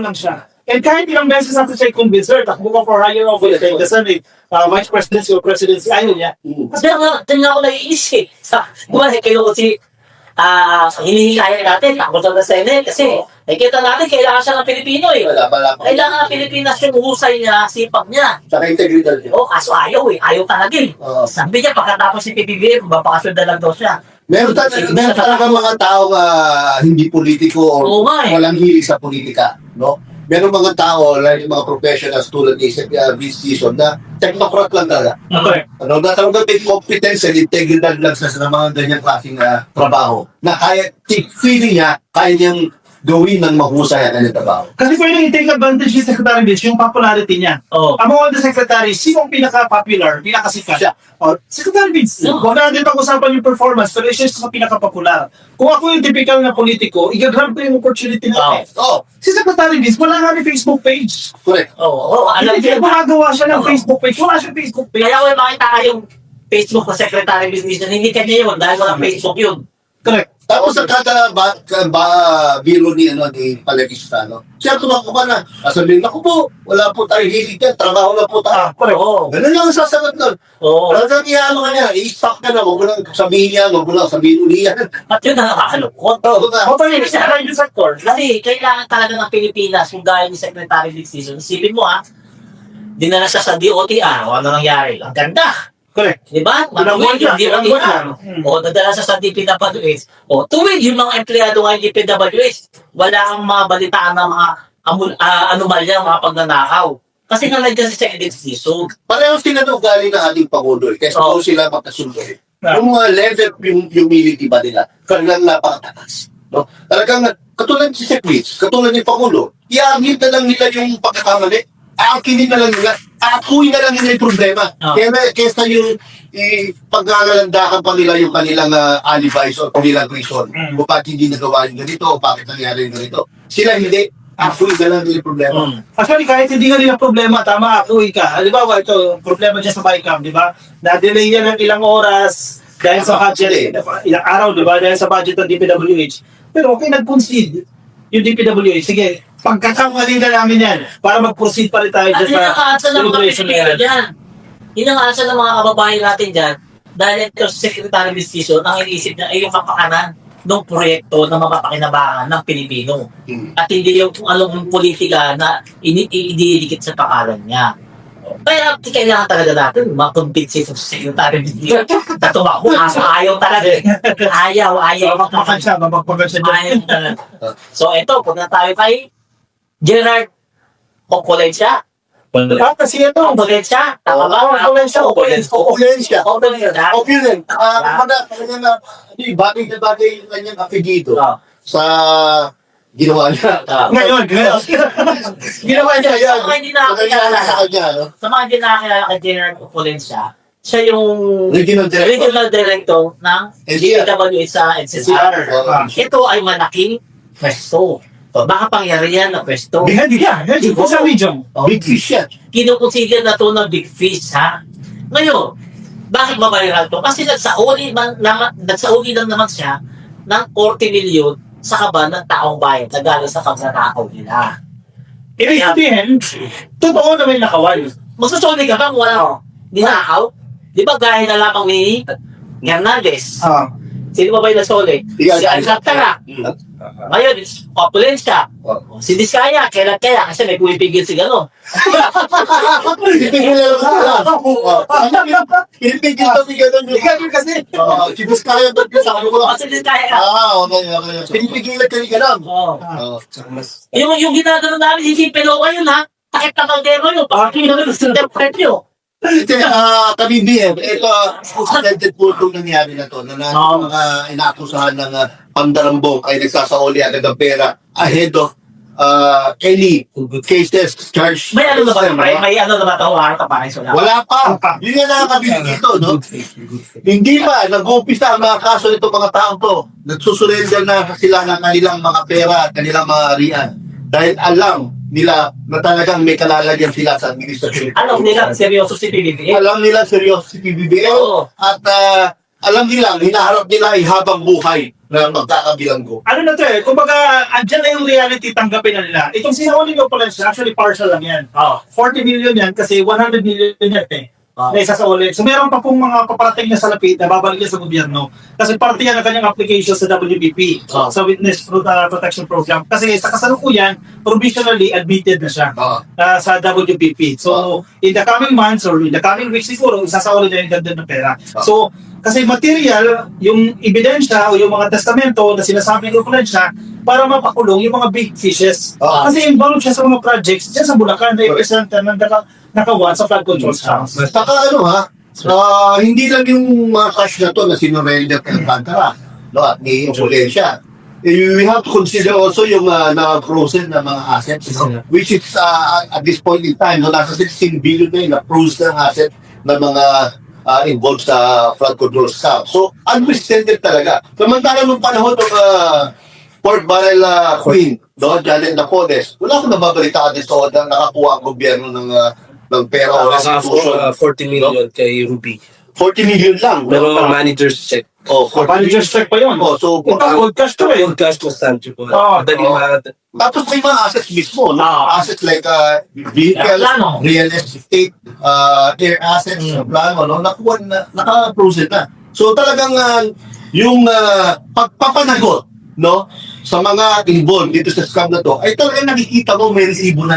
lang siya. And kahit ilang beses natin siya i-convince, sir, takbo ka for higher office. Kasi may vice presidency o presidency, ayaw niya. Kasi tingnan ako naiinis eh. Diba, kayo kasi hinihikaya natin, takbo sa Senate kasi nakikita natin, kailangan siya ng Pilipino eh. Wala. Kailangan ng Pilipinas yung husay niya, sipag niya. Saka integridad niya. Kaso ayaw eh. Ayaw talaga eh. Oo. Sabi niya, pagkatapos si PBBM, mapakasundan lang daw siya. Meron talaga mga tao hindi politiko o Oo nga eh. walang hilig sa politika, no? Meron mga tao, like mga professionals tulad ni Vince Season na technocrat lang talaga. Okay. Ano, na talaga may competence and integridad lang sa mga ganyang klaseng trabaho. Na kaya, feeling niya, kaya niyang gawin ng mahusay ang kanyang trabaho. Kasi pwedeng i-take advantage ni Secretary Vince yung popularity niya. Oo. Among all the secretaries, sino ang pinaka-popular, pinakasikat? Siya. Secretary Vince. Oo. Huwag na natin pag-usapan yung performance, pero siya sa pinaka-popular. Kung ako yung typical na politiko, i-grab ko yung opportunity natin. Oh, Si Secretary Vince, wala nga ni Facebook page. correct. Alam Hindi niya. makagawa siya ng Oo. Facebook page. Wala siyang Facebook page. Kaya ko makita yung Facebook ko Secretary of Business na hindi kanya yun dahil walang Facebook yun. Correct. Tapos sa kada biro ni Palekista, no? Siya tumakbo ka na. Sabihin, ako po, wala po tayo hilig yan. Trabaho na po tayo. Correct. Oo. Ganun lang ang sasagot nun. Oo. Talagang iyaano ka niya, i-stop ka na, huwag mo lang sabihin yan, huwag mo lang sabihin uli yan. At yun ang nakakalungkot. Oo nga. Motor yung isa yung sector. Kasi kailangan talaga ng Pilipinas kung gaya ni Secretary Dick Season. Isipin mo dinala siya sa DOTR. O ano nangyari? Ang ganda. Correct. Di ba? Ilang buwan yan, ilang buwan yan. O, nadala siya sa DPWH. O, tuwid yung mga empleyado ng DPWH. Wala kang mga balitaan ng mga anomalya, mga pagnanakaw. Kasi nandiyan si Secretary Season. Parehong sila na ugali ng ating Pangulo. Kaya Oo. sa sila magkasundo. Yung mga level of humility ba nila, kanilang napakatakas. No? Talagang, katulad si Secretary, katulad ni Pangulo, i-argue na lang nila yung pagkakamali. Aakinin na lang nila. Aakuin na lang nila yung problema. Oh. Kesa yung pagkakalandakan pa nila yung kanilang alibis o kanilang reason. Kung bakit hindi nagawa yung ganito o bakit nangyari yung ganito. Sila hindi. Aakuin na lang nila yung problema. Actually, kahit hindi nga nila problema, tama, akuy ka. Halimbawa, ito, problema dyan sa BICAM, di ba? Na-delay yan ng ilang oras dahil sa budget, ilang araw, di ba? Dahil sa budget ng DPWH. Pero okay, nag-concede yung DPWH. Sige, pagkakamali na namin yan para mag-proceed pa rin tayo At dyan sa inakaasa ng mga celebration na Pilipino yan. dyan. Inakaasa ng mga kababayan natin dyan dahil ito si Secretary of Season, ang iniisip niya ay yung kapakanan ng proyekto na mapapakinabangan ng Pilipino. At hindi yung kung anong politika na ididikit sa pangalan niya. Kaya kailangan talaga natin makonvince sa Secretary of Season. Tatuwa ko, ayaw talaga. Ayaw. Mapagpagan siya dyan. Ayaw talaga. So ito, punta tayo kay Gerard Ocolensya. Kasi ito, Ocolensya. Tama ba? Ocolensya. Opulensya. Ocolensya. Opulent. Bagay na bagay yung kanyang apelido sa ginawa niya. Ngayon. Ginawa niya yan. Sa mga hindi nakakilala. Sa kanya, no? Sa mga hindi nakakilala kay Gerard Ocolensya, siya yung Regional Director. regional director ng NCR. DPWH sa NCR. Ito ay malaking pwesto. Baka pangyarihan na pwesto. Hindi po sa region. Big fish yan. Kinukonsider na to ng big fish, ha? Ngayon, bakit mabayaran to? Kasi nagsauli lang naman siya ng 40 milyon sa kaban ng taong bayan na galing sa pagnanakaw nila. Ibig sabihin, totoo na may nakawal. Magsusuli ka ba kung wala ninakaw? Di ba gaya na lamang ni Hernandez? Sino ba yung nasuli? Si Alcantara. Ngayon, Opulensya. Si Diskaya, kailan kaya? Kasi may pumipigil si gano'n. Ipigil na lang sila. Ipigil na ganun. Kasi, Si Vizcaya doon ka sa ano ko. Kasi Diskaya. Okay. Pinipigilan ka ni ganun. Yung ginagano namin, hindi peloka yun ha. Takit na kaldero nyo. Bakit na rin sa interpret nyo? Kasi kami BM, ito extended po itong nangyari na to, na mga inaakusahan ng pandarambong ay nagsasauli agad ng pera ahead of any cases charged. May ano na ba? May ano na ba ito? Wala pa. Yun nga nakakabili dito, no? Hindi pa, nag-uumpisa ang mga kaso nito mga taong to. Nagsusurrender na sila ng kanilang mga pera at kanilang mga arian. Dahil alam nila na talagang may kalalagyan sila sa administrasyon. Alam nila, seryoso si PBBM. Alam nila seryoso si PBBM. Oo. At alam nila, hinaharap nila ay habang buhay na magkakabilanggo. Ano na to eh, kumbaga, andyan na yung reality, tanggapin na nila. Itong sinawali ko pala siya, actually partial lang yan. Oo. 40 million yan kasi 100 million yan eh. Na isa sa ulit. So meron pa pong mga paparating na sa lapit na babalik niya sa gobyerno. Kasi parte yan ang kanyang application sa WBP, sa Witness Protection Program. Kasi sa kasalukuyan, provisionally admitted na siya sa WBP. So in the coming months or in the coming weeks siguro, isasauli na yung ganda ng pera. So kasi material, yung ebidensya o yung mga testamento na sinasabing influensya para mapakulong yung mga big fishes. Kasi involved siya sa mga projects dyan sa Bulacan na i-presenta ng nakawan sa flood control house. Saka hindi lang yung mga cash na to na sinurrender kay Alcantara, no, at ni Opulensya. We have to consider also yung na-frozen na mga assets, which is at this point in time, no, nasa 16 billion na yun na frozen asset na mga involved sa flood control staff. So, unprecedented talaga. Samantala nung panahon ng Port Barrel Queen, no, Janet Napoles, wala akong nababalitaan dito na nakakuha ang gobyerno ng pera o restitution. 40 million kay Ruby. 40 million lang. Pero manager's check. Oh, 40 Manager's check pa yun. Oh, so, Gold cash to eh. Gold cash constante po. Oo. tapos may mga assets mismo, no? Assets like vehicle, Plano. real estate, air assets, plano, no? Naka-frozen na. So talagang yung pagpapanagot, no, sa mga involved dito sa scam na to, ay talagang nakikita mo may resibo na.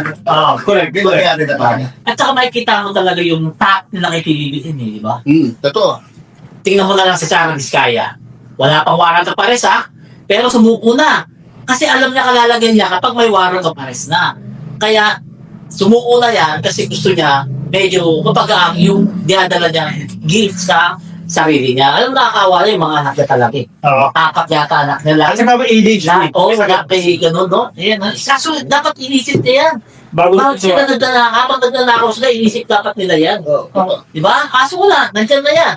Correct. Di ba kaya na tayo? At saka makikita mo talaga yung top nila kay PBBM, di ba? Totoo. Tingnan mo na lang sa Sara Vizcaya. Wala pang warrant of arrest pero sumuko na. Kasi alam niya kalalagyan niya kapag may warrant of arrest na. Kaya sumuko na yan kasi gusto niya medyo kapag yung dinadala niya guilt sa sarili niya. Alam mo nakakawa yung mga anak niya talaga eh. Apat yata anak nila. Kasi ba ADHD? Wala kay ganun, no? Ayan, kaso dapat inisip niya yan. Bago Bakit sila habang nagdanakaw sila, inisip dapat nila yan. Di ba? Kaso wala, nandiyan na yan.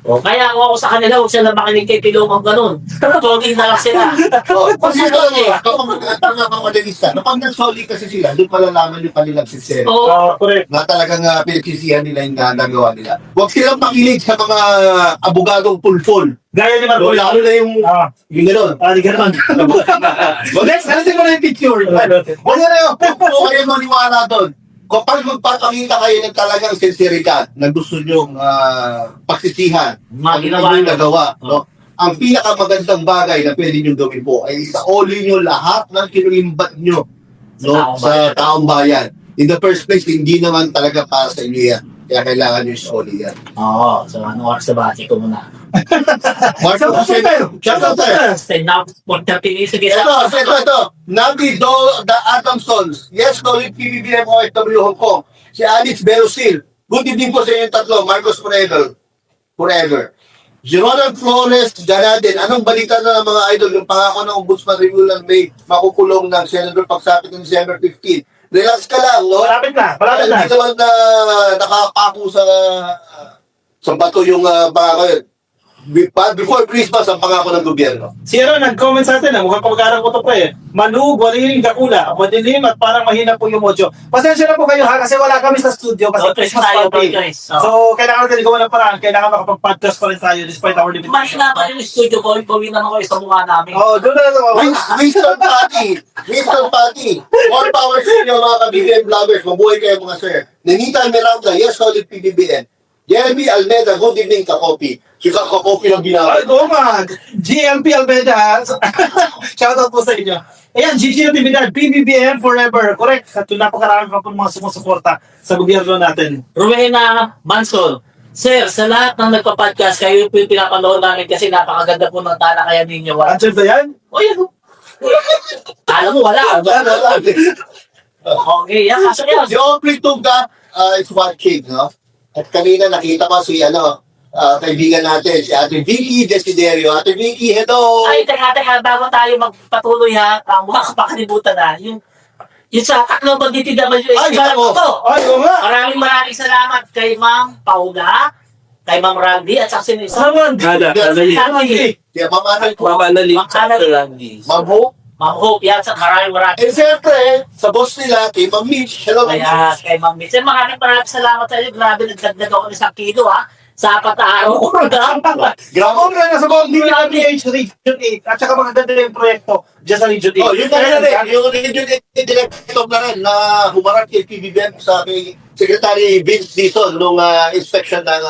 O kaya ako sa kanila, huwag sila makinig kay Pilomang ganun. Toging na lang sila. Kasi kapag mamadalista, kapag nagsoli kasi sila, doon palalaman yung kanilang sincere. Correct. Na talagang pinagsisihan nila yung nagawa nila. Huwag silang makinig sa mga abogadong pulfol. Gaya ni Marco. Lalo na yung gano'n. Di gano'n. Next, mo na yung picture. Huwag na yung huwag kayo maniwala doon. Kapag magpapakita kayo ng talagang sinseridad na gusto nyong pagsisihan ang inyong nagawa, no? Ang pinakamagandang bagay na pwede nyong gawin po ay isaoli nyo lahat ng kinulimbat nyo, no, sa taong bayan. In the first place, hindi naman talaga para sa inyo yan. Kaya kailangan nyo isaoli yan. Oo, so ano oras na ba? Check ko muna. Marco, shout out tayo. Stay now, 40 minutes again. Ito. Nabi the Adamsons. Yes, no, with PBBM OFW Hong Kong. Si Alice Berosil. Good evening po sa inyong tatlo. Marcos Forever. Jeronald Flores Ganaden. Anong balita na mga idol? Yung pangako ng Ombudsman review lang may makukulong ng Senator pagsapit ng December 15. Relax ka lang, no? Malapit na. Hindi naman na nakapako sa bato yung pangako yun. Before Christmas, ang pangako ng gobyerno. Si Aaron, nag-comment sa atin, mukhang pag-aaral ko ito pa eh. Manug, waliling dakula, madilim at parang mahina po yung audio. Pasensya na po kayo ha, kasi wala kami sa studio kasi Christmas party. So, kailangan natin gawa ng paraan, kailangan makapag-podcast pa rin tayo despite our limited. Mahina pa yung studio ko, gawin naman ko sa mukha namin. Doon na lang. Winston Party. More power sa inyo mga ka-BBM vloggers. Mabuhay kayo mga sir. Nenita Miranda, yes, solid PBBM. Jeremy Almeda, good evening, Kakopi. Si Kakopi lang ginagawa. Oo nga, GMP Almeda. Shoutout po sa inyo. Ayan, GG Natividad, PBBM forever. Correct. At yung napakarami pa po mga sumusuporta sa gobyerno natin. Rowena Mansol. Sir, sa lahat ng nagpa-podcast, kayo po yung pinapanood namin kasi napakaganda po ng talakayan ninyo. Answer ba yan? O yan. Alam mo, wala. Okay, yan. Kaso yan. The only two that is watching, no? At kanina nakita ko si, kaibigan natin, si Ate Vicky Desiderio. Ate Vicky, hello! Ay, teka, bago tayo magpatuloy ha, mga kapakalimutan na, yung sa Tacloban DPWH, Ay, ako. Ay, oo nga. maraming salamat kay Ma'am Paula, kay Ma'am Randy, at saka Saman. Kada Randy. Kaya mamanay ko, Mama Nali. Randy. Ma'am Hope. Ma'am Hope, yan, sa maraming. And siyempre, sa boss nila, kay Ma'am Mitch. Hello, Ma'am Kaya, Mitch. kay Ma'am Mitch. Maraming salamat sa inyo. Grabe, nagdagdag ako ng 1 kilo ha. Sa 4 na araw. Grabe na nga sa mga DPWH Region 8 at saka mga ganda yung proyekto dyan sa Region 8. Oh, yun talaga rin. Yung region director na rin na humarap kay PBBM sa kay Secretary Vince Dizon nung inspection ng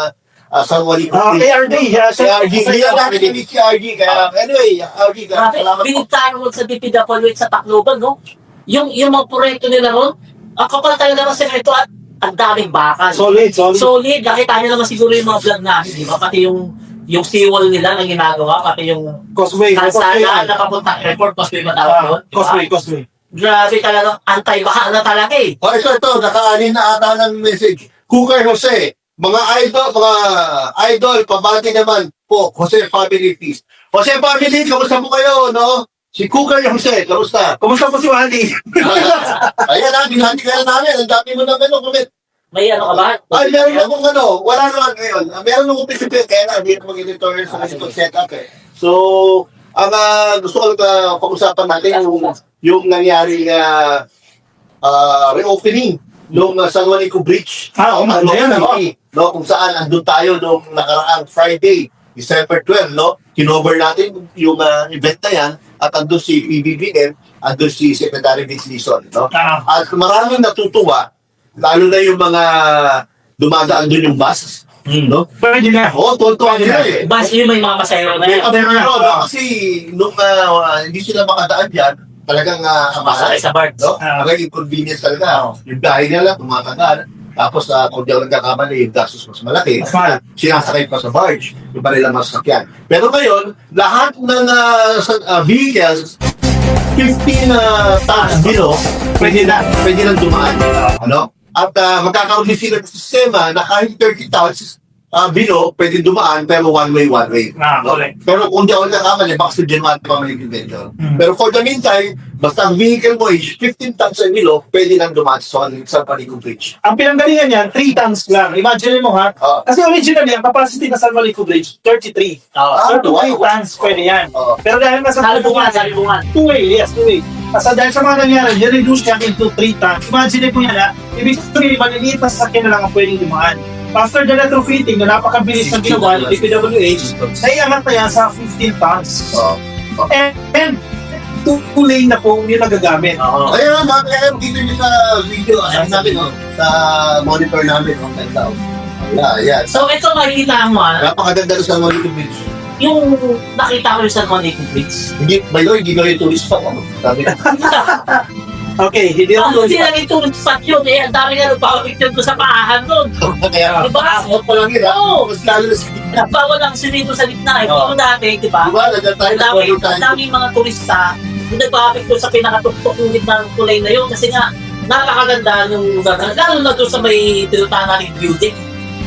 San Juanico. KRD. RG. Hindi lang natin yung RG. Kaya, anyway, RG, Grabe, salamat po. binigtayan mo sa DPWH sa Tacloban, no? Yung mga proyekto nila ron, ang kapal tayo naman sa ito at ang daming bakal. Solid. Solid, nakita nyo naman siguro yung mga vlog namin, di ba? Pati yung seawall nila na ginagawa, pati yung Causeway. kalsada na papuntang airport, mas may matawag doon. di ba? Causeway. Grabe talaga, anti-baha na talaga eh. Oh, ito, nakaanin na ata ng message. Cooker Jose, mga idol, pabati naman po, Jose Family Feast. Jose Family, kamusta po kayo, no? Si Cooker Jose, kamusta? Kumusta po si Wally? Ayan na, binati ka na namin. Ang dami mo ng comment. May ano ka ba? Ay, meron akong wala naman ngayon. Meron akong pisipin, kaya na, hindi ako mag-editor sa kasi setup eh. So, ang gusto ko pag-usapan natin yung nangyari reopening nung San Juanico Bridge. Maganda yan, no? Kung saan andun tayo nung nakaraang Friday, December 12, no? Kinover natin yung event na yan at andun si PBBM, andun si Secretary Vince Dizon, no? At maraming natutuwa, lalo na yung mga dumadaan dun yung bus, no? Pwede na. Oo, tontuwa nila eh. Bas yun, may mga pasayro na yan. Kasi nung hindi sila makadaan dyan, talagang Masakay sa BART. no? Ang inconvenience talaga. Yung dahil nila, tumatagal. Tapos, kung di ako nagkakamali, yung gastos mas malaki. Mas mahal. Sinasakay pa sa barge, yung pa nila masakyan. Pero ngayon, lahat ng vehicles, 15 tons below, pwede na dumaan. Ano? At magkakaroon din sila ng sistema na kahit 30 tons below, pwede dumaan, pero one way. No? Correct. Pero kung di ako nagkakamali, baka sa January pa may convention. Pero for the meantime, basta ang vehicle mo is 15 tons and below, pwede nang dumaan sa San Juanico Bridge. Ang pinanggalingan niyan, 3 tons lang. Imagine mo ha. Kasi originally, ang capacity ng San Juanico Bridge, 33. 33 tons pwede yan. Pero dahil nasa Salubungan. two-way. Kasi dahil sa mga nangyari, nireduce niya into 3 tons. Imagine po yan ha. Ibig sabihin, maliliit na sasakyan na lang ang pwedeng dumaan. After the retrofitting na napakabilis ng ginawa ng DPWH, naiangat na yan sa 15 tons. And two-lane na po yung nagagamit. Ayun, mga dito nyo sa video, namin, no? Sa monitor namin, no? Yeah. So ito makikita mo Napakaganda sa Juanico Bridge. yung nakita ko yung San Juanico Bridge. Hindi, by the way, hindi kayo tourist pa. Sabi na. Okay, hindi ako Hindi lang yung tourist spot yun eh. Ang dami nga nagpapapicture ko sa paahan doon. Kaya, Diba? ako pa lang yun, ha? Oo. Mas lalo na sa gitna. Bawal lang sinito sa gitna eh. Pero dati, di ba? Diba? Nandiyan tayo Ang daming mga turista yung nagpapapicture sa pinakatuktok ng gitna ng kulay na yun. Kasi nga, napakaganda yung lugar. Lalo na doon sa may tinutahan natin building.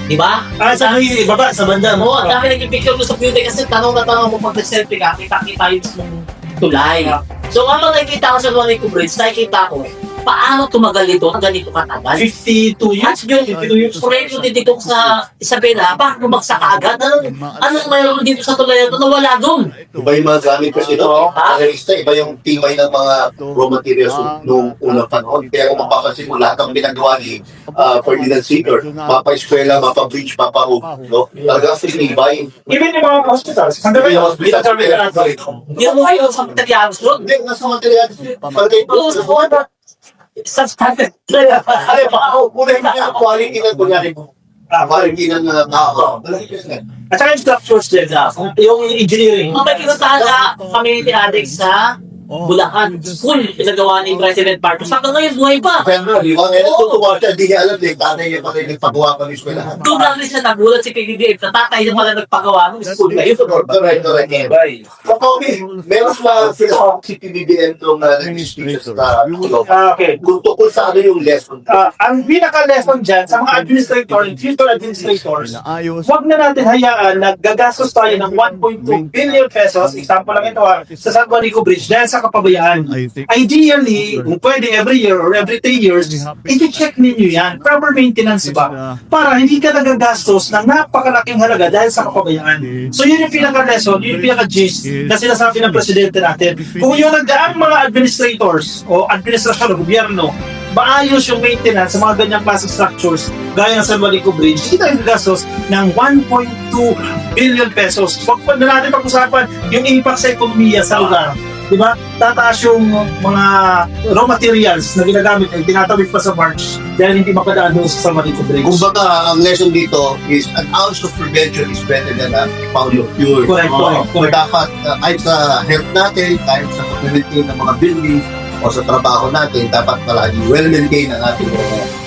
Di ba? sa may baba, sa banda mo. Oo, ang dami nagpipicture mo sa building kasi tanong mo pag nag-selfie ka, kita-kita yung mismong tulay. So, habang nakikita ko sa Juanico Bridge, nakikita ko, paano tumagal ito ng ganito katagal? 52 years. At yung proyekto dito sa Isabela, bakit bumagsak agad? Anong mayroon dito sa tulay na ito na wala doon? Iba yung mga gamit kasi no? Iba yung timay ng mga raw materials noong unang panahon. Kaya kung mapapansin mo, lahat ng binagawa ni Ferdinand Seeger, mapa-eskwela, mapa-bridge, mapa-hook, no? Talaga sinibay. Even yung mga hospitals. Sabi yung hospital, Yung mga yung sa materials doon. hindi, nasa materials. Palagay ko, Sa standard. Ay, una yung quality ng kunyari mo. Quality ng tao. At saka yung structures din. Yung engineering. May kinutahan na community addicts sa Bulacan. School, pinagawa ni President Marcos. Hanggang ngayon, buhay pa. Pero, di ba, ngayon tutuwa siya, di niya alam, tatay niya pati nagpagawa pa ng eskwelahan. Doon lang rin siya nagulat si KDDF na tatay niya pala nagpagawa ng school na yun. Correct. Bye. So, Kobe, meron ba sila si PBBM nung nag-speech sa Okay. kung tungkol sa ano yung lesson? Ang pinaka-lesson dyan sa mga administrator and future administrators, huwag na natin hayaan na gagastos tayo ng 1.2 billion pesos, example lang ito sa San Juanico Bridge dahil sa kapabayaan. Ideally, kung pwede every year or every 3 years, i-check ninyo yan. Proper maintenance ba? Para hindi ka nagagastos ng napakalaking halaga dahil sa kapabayaan. So yun yung pinaka-lesson, yun yung pinaka-gist na sinasabi ng presidente natin. Kung yung nagdaang mga administrators o administrasyon o gobyerno, maayos yung maintenance sa mga ganyang classic structures gaya ng San Juanico Bridge, hindi tayo gagastos ng 1.2 billion pesos. Huwag pa na natin pag-usapan yung impact sa ekonomiya sa lugar. Diba? Tataas yung mga raw materials na ginagamit ay tinatawid pa sa March dahil hindi makadaan doon sa San Juanico Bridge. Kumbaga, ang lesson dito is an ounce of prevention is better than a pound of cure. Correct. Dapat, kahit sa health natin, kahit sa pag-maintain ng mga buildings, o sa trabaho natin, dapat palagi well-maintained ang ating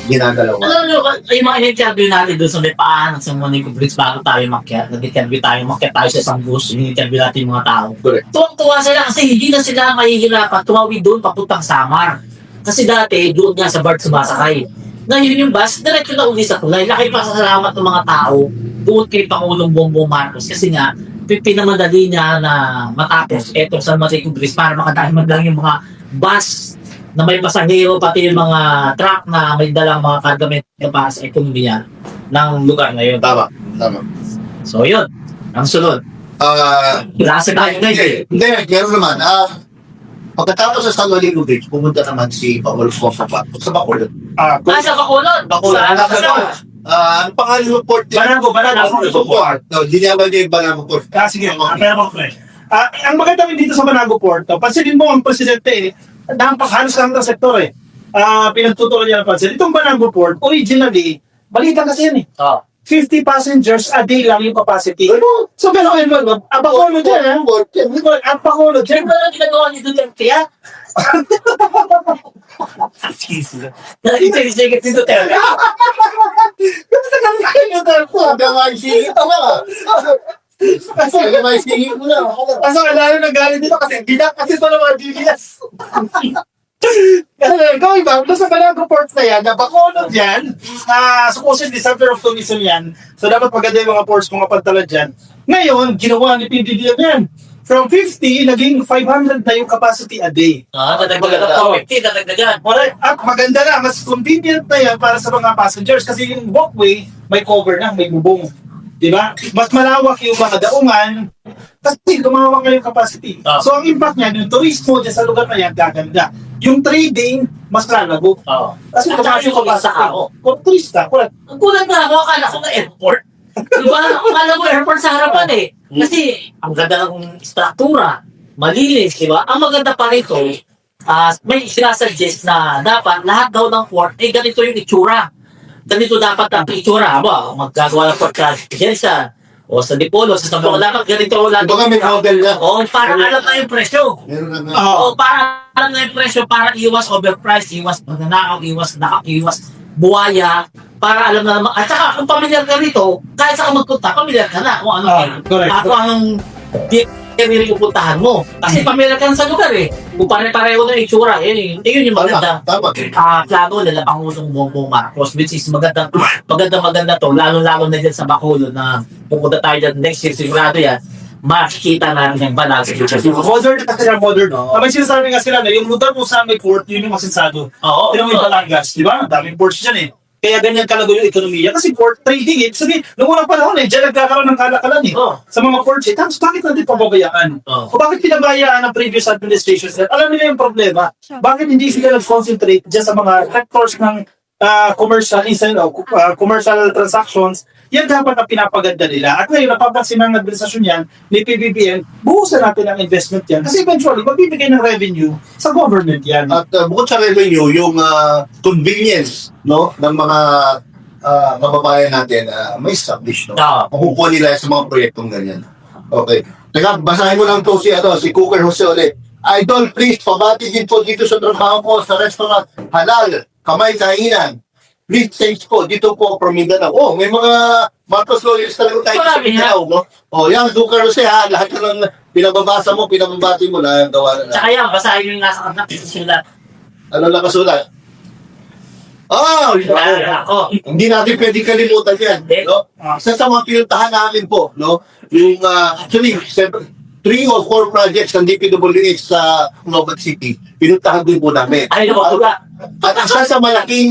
ginagalawa. Alam nyo, yung mga in-interview natin doon sa may paan ng San Juanico Bridge bago tayo makyat, nag-interview tayo sa isang bus, in-interview natin yung mga tao. Correct. Tuwang-tuwa sila kasi hindi na sila mahihirapan tumawid doon papuntang Samar. Kasi dati, doon nga sa BART sumasakay. Ngayon yung bus, diretso na uli sa tulay. Laki pa sa salamat ng mga tao doon kay Pangulong Bongbong Marcos kasi nga, pinamadali niya na matapos etong San Juanico Bridge para makadaan man lang yung mga bus na may pasahero pati yung mga truck na may dalang mga kargamento para sa ekonomiya ng lugar na yun. Tama. So yun, ang sunod. Lasa tayo na yun. Hindi, meron naman. Pagkatapos sa San Juanico Bridge, pumunta naman si Paul Fong sa Bacolod. Sa Bacolod. Ang pangalan ng port Banago. No, hindi niya ba yung Banago Port? Sige, pero mo pre. Ang maganda dito sa Banago Port, pansinin mo ang presidente, halos lang ng sektor pinagtutuloy niya ng pansin. Itong Banago Port, originally, balita kasi yan 50 passengers a day lang yung capacity. So, pero ngayon, Bacolod dyan, ang Bacolod dyan. Ano ginagawa ni Duterte, ha? Sige, si Duterte. Gusto ka lang yung Duterte. Hanggang nga isingit mo na. Hanggang nga isingit mo na. Kaso lalo na galing dito kasi kasi sa mga DBS. Kasi going back, doon sa Banago Port na yan, na Bacolod yan, supposedly center of tourism yan, so dapat maganda yung mga ports, mga pantala dyan. Ngayon, ginawa ni PDDF yan. From 50, naging 500 na yung capacity a day. Dadagdagan. Alright, at maganda na, mas convenient na yan para sa mga passengers kasi yung walkway, may cover na, may bubong. Diba? Mas malawak yung mga daungan kasi lumawak na yung capacity. So ang impact niya, yung turismo dyan sa lugar na yan, gaganda. Yung trading, mas lalago. Kasi tumaas yung capacity. Kung turista, correct. Ang kulang na ako, akala ko na airport. Diba? Akala mo airport sa harapan Kasi ang ganda ng struktura, malinis, diba? Ang maganda pa rito, may sinasuggest na dapat lahat daw ng port, ganito yung itsura. Ganito dapat ang itsura. Maggagawa ng port sa Jensen o sa Dipolo, sa Sabong, dapat ganito lang. Baka may model na. Para alam na yung presyo. Meron na. Para alam na yung presyo, para iwas overprice, iwas magnanakaw, iwas buwaya, para alam na naman. At saka kung pamilyar ka rito, kahit saan ka magpunta, pamilyar ka na kung kung anong area yung puntahan mo. Kasi pamilyar ka na sa lugar Kung pare-pareho na itsura, yun yung maganda. Tama. Plano nila Pangulong Bongbong Marcos, which is maganda to, lalo-lalo na dyan sa Bacolod na pupunta tayo dyan next year, sigurado yan, makikita namin yung Banago. Modern kasi na modern. May sinasabi nga sila na yung lugar mo sa may port, yun yung masensado. Pero may Batangas, di ba? Daming ports dyan Kaya ganyan kalago yung ekonomiya. Kasi port trading sabi, noong unang panahon dyan nagkakaroon ng kalakalan sa mga ports Tapos bakit natin pababayaan? O bakit pinabayaan ng previous administrations? Alam nila yung problema. Bakit hindi sila nag-concentrate dyan sa mga sectors ng commercial transactions? Yan dapat ang pinapaganda nila. At ngayon, napapansin ng administrasyon yan, ni PBBM, buhusan natin ang investment yan. Kasi eventually, magbibigay ng revenue sa government yan. At bukod sa revenue, yung convenience ng mga mababayan natin may establish. Makukuha nila sa mga proyektong ganyan. Okay. Teka, basahin mo lang to si Cooker Jose ulit. Idol, please, pabati din po dito sa trabaho ko sa restaurant Halal, Kamay Kainan. Please, thanks po. Dito po from Mindanao. Oh, may mga Marcos lawyers talaga tayo sa Marami, Mindanao, no? Oh, yan, Duca Jose, ha? Lahat ng pinababasa mo, pinababati mo na yung gawa na. Tsaka yan, basahin yung nasa kanta sila. Ano nakasulat? Oh, Ako. hindi natin pwedeng kalimutan yan, no? Isa sa mga pinuntahan namin po, no? Yung, actually, 3 or 4 projects ng DPWH sa Global City, pinuntahan din po namin. Ay, nakakula. At isa sa malaking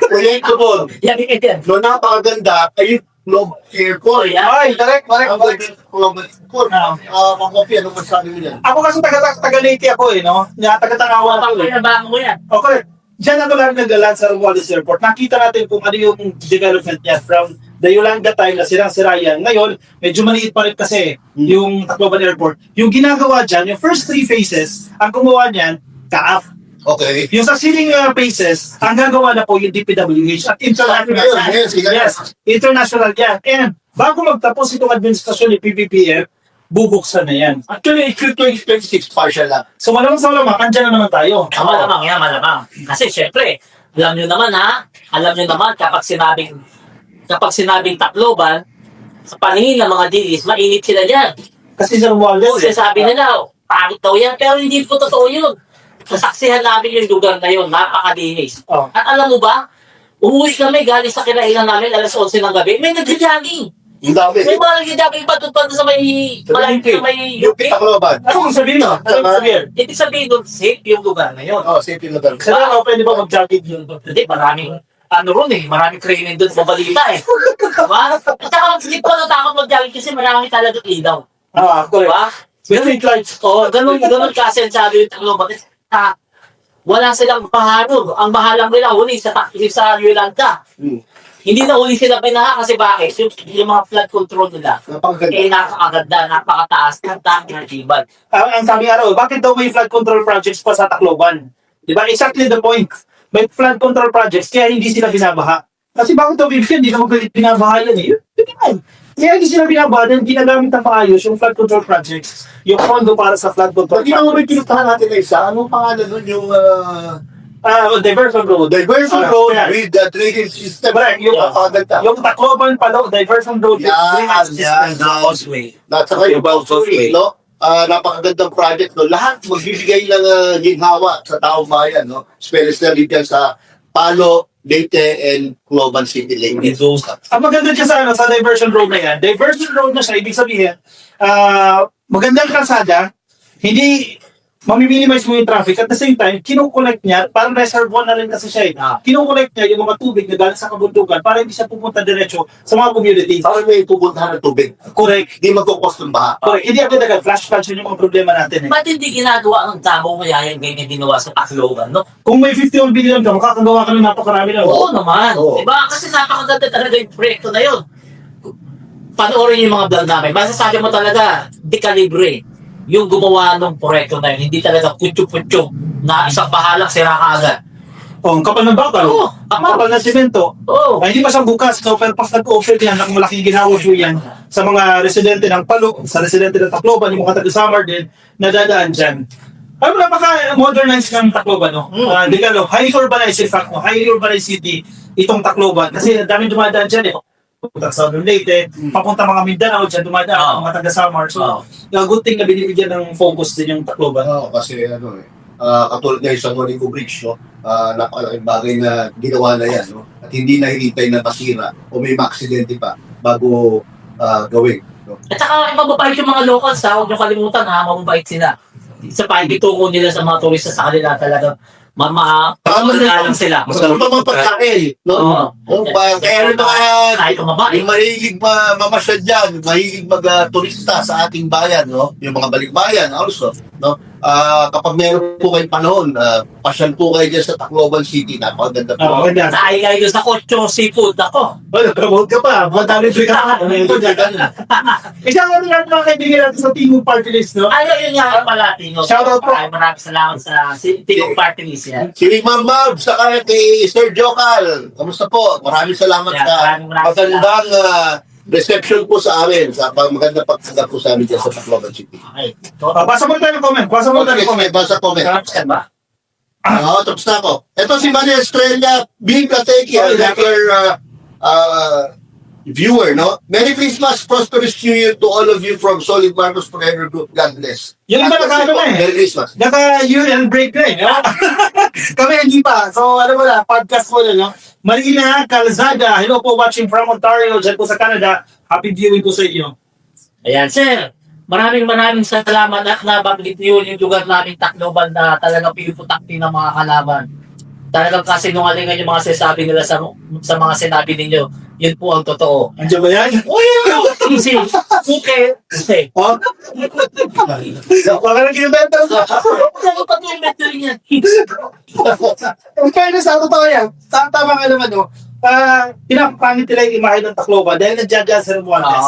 proyekto po, Yan, yan. no, napakaganda, ay yung Global Airport. Ay, correct. Global Airport. Mga kopi, anong masabi mo yan? Ako kasi taga-Leyte ako eh, no? Taga-Tangawan ako eh. Pinabahan mo yan. Okay. Diyan ako lang nagalan sa Romualdez Airport. Nakita natin kung ano yung development niya from the Yolanda time na sirang-sira yan. Ngayon, medyo maliit pa rin kasi yung Tacloban Airport. Yung ginagawa dyan, yung first 3 phases, ang gumawa niyan, CAAF. Okay. Yung sa ceiling phases, ang gagawa na po yung DPWH at international. Yes, international yan. And bago magtapos itong administrasyon ni PBPF, bubuksan na yan. Actually, it's 2026 partial lang. So malamang sa malamang, andyan na naman tayo. Malamang yan, malamang. Kasi syempre, alam nyo naman kapag sinabing Tacloban, sa paningin ng mga dilis, mainit sila dyan. Kasi sa Romualdez, Kasi sabi nila, pangit daw yan, pero hindi po totoo yun. Sasaksihan namin yung lugar na yun, napakadinis. Oh. At alam mo ba, umuwi kami galing sa kinainan namin alas 11 ng gabi, may nag-jogging. Yung dami. May mga nag-jogging pa doon sa may malayo sa may Yung Tacloban. ano kung sabihin mo? Ano kung sabihin? Hindi sabihin doon, safe yung lugar na yun. Oh, safety lugar. Kasi ano, pwede ba mag-jogging yun? Hindi, maraming maraming training doon sa balita eh. Diba? At saka hindi ko natakot mag-jogging kasi marami talaga ilaw. Correct. Diba? Street lights. Oo, ganun kasi ang sabi yung Tacloban. Wala silang pahanod. Ang bahalang nila huli sa Yolanda. Hindi na huli sila pinaha kasi bakit? Yung mga flood control nila. Napakaganda. Napakaganda, napakataas, napakatibay. Ang sabi araw, bakit daw may flood control projects pa sa Tacloban? Di ba? Exactly the point. May flood control projects kaya hindi sila binabaha. Kasi bakit daw bibigyan, hindi naman binabaha yan eh. Kaya hindi sila binabaha dahil ginagamit ng maayos yung flood control projects, yung pondo para sa flood control. Pag mo may pinuntahan natin na isa, anong pangalan nun yung Diversion road. diversion road Yeah. with the drainage system? Correct. Yung napakaganda. Yung Tacloban pa daw, diversion road. with drainage system. Causeway. At saka yung Causeway, no? Napakagandang project, no? Lahat magbibigay ng ginhawa sa taong bayan, no? Especially dyan sa Palo, Leyte, and Cloban City, Leyte. Ang maganda dyan sa diversion road na yan, diversion road na siya, ibig sabihin, magandang kalsada, hindi mamiminimise mo yung traffic. At the same time, kinukolect niya, parang reservoir na rin kasi siya eh. Kinukolect niya yung mga tubig na galing sa kabundukan para hindi siya pupunta diretso sa mga community. Para may pupuntahan ng tubig. Correct. Hindi magkukos ng baha. Correct. Hindi agad-agad. Flash floods yun yung mga problema natin eh. Ba't hindi ginagawa ng tamo kaya yung ganyan ginawa sa Tacloban, no? Kung may 51 billion ka, makakagawa ka ng napakarami na. Oo naman. Oo. Diba? Kasi napakaganda talaga yung proyekto na yun. Panoorin yung mga vlog namin. Masasabi mo talaga, di kalibre. Yung gumawa ng proyekto na yun, hindi talaga kutyo-kutyo na isang bahalang sira ka agad. Oh, ang kapal ng bakal. Oo, Ang kapal ng simento. Oo. Ay, hindi pa siyang bukas. So, pero pag nag-offer yan, ang malaking ginawa po yan sa mga residente ng Palo, sa residente ng Tacloban, yung mga taga-Samar din, nadadaan dyan. Alam mo, napaka-modernized ng Tacloban, no? Develop, highly urbanized, in fact, no? Highly urbanized city, itong Tacloban. Kasi daming dumadaan dyan, eh. Papunta sa Southern Leyte, papunta mga Mindanao, dyan dumadaan, Oo. mga taga-Samar. So, Oo. good thing na binibigyan ng focus din yung Tacloban. Oo, kasi katulad nga yung San Juanico Bridge, no? Napakalaking bagay na ginawa na yan, no? At hindi nahihintay na masira o may maksidente pa bago gawin. No? At saka mababait yung mga locals ha, huwag nyo kalimutan ha, mababait sila. Sa pakikitungo nila sa mga turista sa kanila talaga, lang sila. Masarap pa mga pagkain, no? Oo. Kaya yung mga Kahit kumabait. yung mahilig mamasyal dyan, mahilig mag-turista sa ating bayan, no? Yung mga balikbayan also, no? Kapag meron po kayong panahon, pasyal po kayo dyan sa Tacloban City, napakaganda po. Oo, ganda. Naay kayo sa Kocho Seafood ako. Well, promote ka pa. Madami ka. Isang ano lang mga kaibigan natin sa Timog Party List, no? Ayaw yun nga pala, Tino. Shoutout po. Ay, maraming salamat sa Tino Party List yan. Si Ma'am Mab, saka kay Sir Jocal, kamusta po? Maraming salamat Yeah, sa maraming magandang reception po sa amin, sa maganda pagtanggap po sa amin dyan sa Tacloban City. Okay. Basa mo tayo ng comment. Basa mo tayo ng comment. Basa comment. Tapos ba? Tapos na ako. Ito si Maria Estrella, Bing Kateki, Oh, yeah. regular viewer, no? Merry Christmas, prosperous New Year to all of you from Solid Marcos Forever Group. God bless. Yung iba nakaano na eh. Merry Christmas. Naka-year-end break na eh. Kami hindi pa. So, ano mo na, podcast mo na, no? Marina Calzada, hello po watching from Ontario, dyan po sa Canada. Happy viewing po sa inyo. Ayan, sir. Maraming salamat at nabanggit niyo yung lugar namin Tacloban na talagang pinuputakti ng mga kalaban. Talagang kasinungalingan yung mga sinasabi nila sa mga sinabi ninyo. Yun po ang totoo. Andiyan ba yan? Si Suke. Oh? Wala nang kinibenta. In fairness, ang totoo yan. Tama ka naman, no? Pinapangit nila yung imahe ng Tacloban dahil nandiyan dyan sa Romualdez.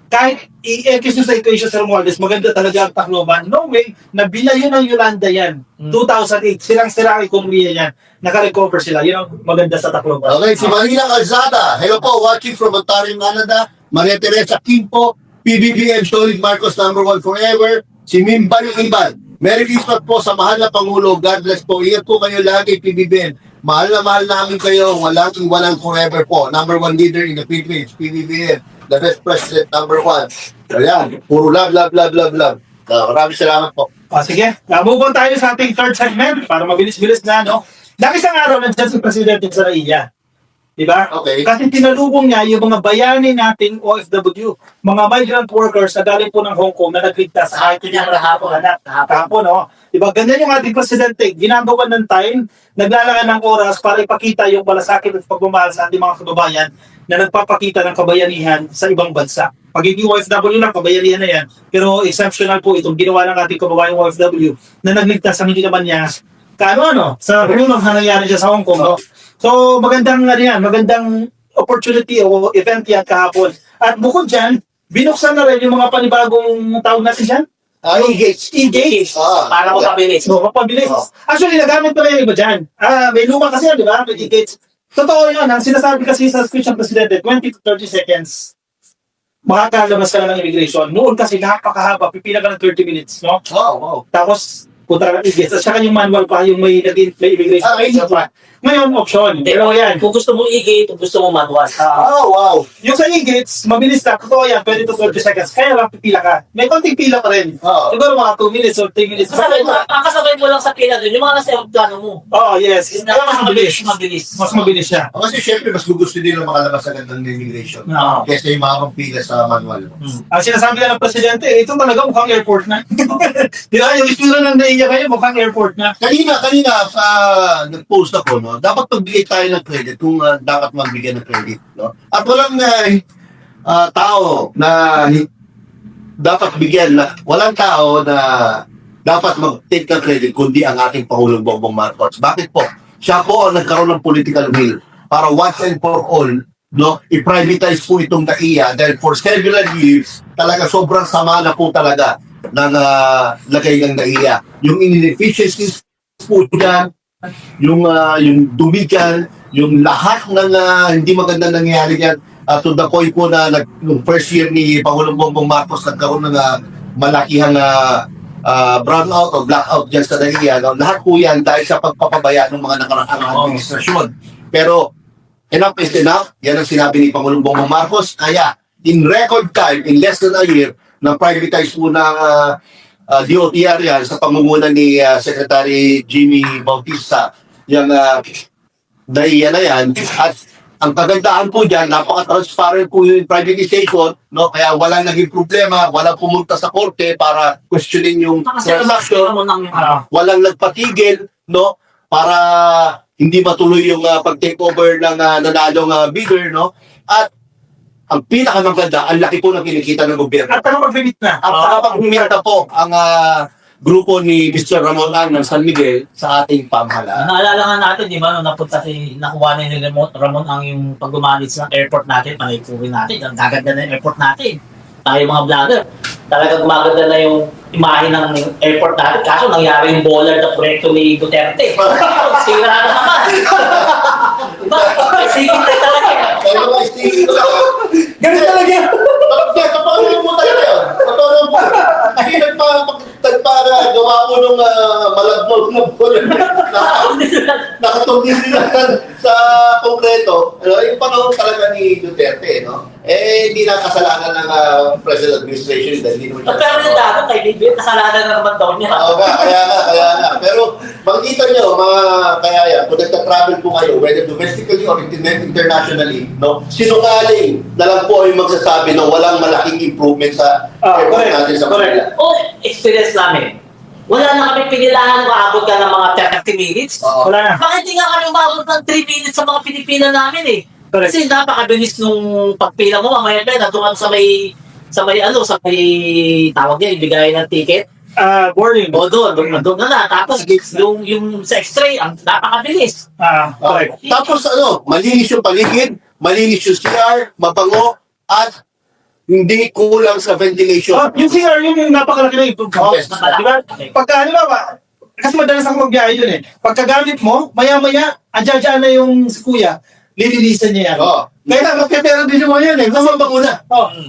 Kahit i-ekis sa equation sa Romualdez, maganda talaga ang Tacloban. No way, nabilayo ng Yolanda yan. 2008, silang-sira ang ekonomiya yan. Naka-recover sila. Yun ang maganda sa Tacloban. Okay, si Marina Calzada. Hello po, watching from Ontario, Canada. Maria Teresa Quimpo, PBBM Solid Marcos #1 forever. Si Mimban Iban. Merry Christmas po sa mahal na Pangulo. God bless po. Ingat po kayo lagi, PBBM. Mahal namin kayo. Walang forever po. #1 leader in the Philippines, PBBM. The best president, #1. Ayan, puro love. Maraming salamat po. Sige, move on tayo sa ating third segment para mabilis-bilis na, no? Dahil isang araw nandiyan si Presidente sa Naiya. Diba? Okay. Kasi tinalubong niya yung mga bayani nating OFW, mga migrant workers na galing po ng Hong Kong na nagligtas sa Ito niya kahapon, no? Diba? Ganyan yung ating Presidente. Ginagawa ng time, naglalagay ng oras para ipakita yung malasakit at pagmamahal sa ating mga kababayan na nagpapakita ng kabayanihan sa ibang bansa. Pagiging OFW lang, kabayanihan na yan. Pero exceptional po itong ginawa ng ating kababayang OFW na nagligtas ang hindi naman niya sa runong na nangyari siya sa Hong Kong. No? So magandang opportunity o event yan kahapon. At bukod dyan, binuksan na rin yung mga panibagong tawag natin dyan. E-gates. Para mapabilis. Mapabilis. Actually, nagamit pa rin yung iba dyan. May luma kasi yan, di ba? May e-gates. Totoo yun. Ang sinasabi kasi sa speech ng Presidente, 20 to 30 seconds, makakalabas ka na ng immigration. Noon kasi napakahaba, pipila ka ng 30 minutes, no? Wow. Tapos, punta ka ng e-gates. At saka yung manual pa, yung may immigration. Ngayon, option. Pero yan. Kung gusto mo i-gate, kung gusto mo manual. Wow. Yung sa e-gates, mabilis na. Totoo yan, 20 to 30 seconds. Kaya lang, pipila ka. May konting pila pa rin. Siguro mga 2 minutes or 3 minutes. Kasabay mo lang sa pila doon, yung mga nasa plano mo. Yes. Kaya mas mabilis. Mas mabilis siya. Kasi syempre, mas gusto nila makalabas agad ng immigration. Kesa yung mga pila sa manual. Ang sinasabi nga ng Presidente, ito talaga mukhang airport na. Di ba? Yung istura ng naiya kayo, mukhang airport na. Kanina, nag-post ako, no? Dapat magbigay tayo ng credit kung dapat magbigay ng credit, no? At walang tao na dapat bigyan walang tao na dapat mag-take ng credit kundi ang ating Pangulong Bongbong Marcos. Bakit po? Siya po ang nagkaroon ng political will para once and for all, no, i-privatize po itong NAIA dahil for several years, talaga sobrang sama na po talaga ng lagay ng NAIA. Yung inefficiencies po dyan, yung dumi dyan, yung lahat ng hindi maganda nangyayari dyan, to the point po na nung first year ni Pangulong Bongbong Marcos nagkaroon ng malakihang brownout o blackout dyan sa NAIA. No? Lahat po yan dahil sa pagpapabaya ng mga nakaraang administrasyon. Pero enough is enough. Yan ang sinabi ni Pangulong Bongbong Marcos. Kaya in record time, in less than a year, na-privatize po ng DOTR yan sa pangunguna ni Secretary Jimmy Bautista. Yung NAIA na yan. At ang kagandahan po dyan, napaka-transparent po yung privatization, no? Kaya walang naging problema, walang pumunta sa korte para questionin yung transaction, walang nagpatigil, no? Para hindi matuloy yung pag-take over ng nanalong bidder, no? At ang pinakamaganda, ang laki po ng kinikita ng gobyerno. At nakapag-finit na. At nakapag-finita po ang grupo ni Mr. Ramon Ang ng San Miguel sa ating pamahalaan. Naalala nga natin, di ba, nung nakuha na ni Ramon Ang yung pag-manage ng airport natin, panaypurin natin, ang gaganda na yung airport natin. Tayo mga vlogger, talagang maganda na yung imahe ng airport natin. Kaso nangyari yung Bollard na proyekto ni Duterte. Sira na naman. Diba? Sige tayo talaga. Kaya mga sticky ko lang. Ganun talaga. Kapag mo talaga yun. Kapag mo. Kasi nagpagawa ko nung malagnog na bola. Nakatungin nila sa konkreto. Yung panahon talaga ni Duterte, no? Hindi na kasalanan ng present administration dahil hindi naman siya. Pero yung dato kay Bibit, kasalanan na naman daw niya. Oo nga, kaya nga. Pero makikita nyo, mga kaya yan, kung nagta-travel po kayo, whether domestically or internationally, no, sinungaling na lang po ay magsasabi na walang malaking improvement sa airport correct, natin sa correct. Manila. O, experience namin. Wala na kami pinilahan maabot ka ng mga 30 minutes. Oo. Wala na. Bakit hindi nga kami umabot ng 3 minutes sa mga Pilipina namin eh? Correct. Kasi napakabilis nung pagpila mo, mamaya na doon sa may tawag niya, ibigay ng ticket. Boarding. O doon na. Tapos yung sa X-ray, ang napakabilis. Correct. Tapos malinis yung paligid, malinis yung CR, mabango, at hindi kulang sa ventilation. Yung CR yung napakalaki na improvement. Yes. Di ba? Pagka, di ba, kasi madalas ako magbiyahe yun eh. Pagkagamit mo, maya-maya, andyan na yung si kuya, lilinisan niya yan. Oo. Kaya magpipera din mo yan eh. Mabango na.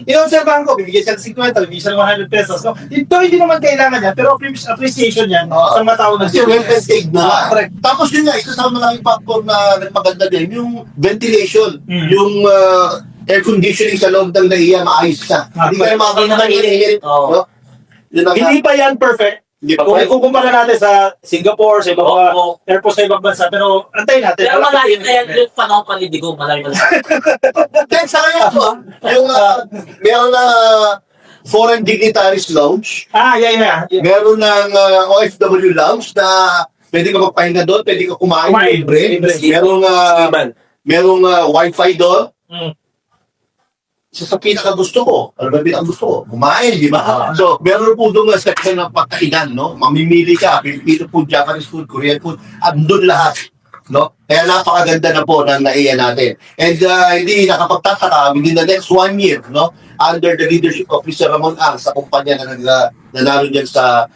Inobserbahan ko, bibigyan siya ng 50, bibigyan siya ng 100 pesos. No? Ito hindi naman kailangan yan, pero appreciation yan sa mga tao na Kasi well paid na. Correct. Tapos yun nga, isa sa malaking factor na nagpaganda din, yung ventilation, Mm. yung air conditioning sa loob ng NAIA, maayos na. Hindi kayo makakita ng init. Oo. No? Yun ang Hindi pa yan perfect. Hindi pa Kung pwede. ikukumpara natin sa Singapore, sa ibang mga Oo. airports sa ibang bansa, pero antayin natin. Pero malayo na yan yung panahon pa ni Digong, malayo. Then sa kanya po, yung meron na foreign dignitaries lounge, Yeah. meron ng OFW lounge na pwede ka magpahinga doon, pwede ka kumain, Kumain, libre. libre. Merong wifi doon. Mm. Sa pinaka-gusto ko, ano ba pinaka-gusto ko? Kumain, di ba? So, meron po doon nga section ng pagkainan, no? Mamimili ka, Filipino food, Japanese food, Korean food, andun lahat. No? Kaya napakaganda na po ng NAIA natin. And hindi nakapagtataka, within the next 1 year, no? Under the leadership of Mr. Ramon Ang, sa kumpanya na naroon dyan sa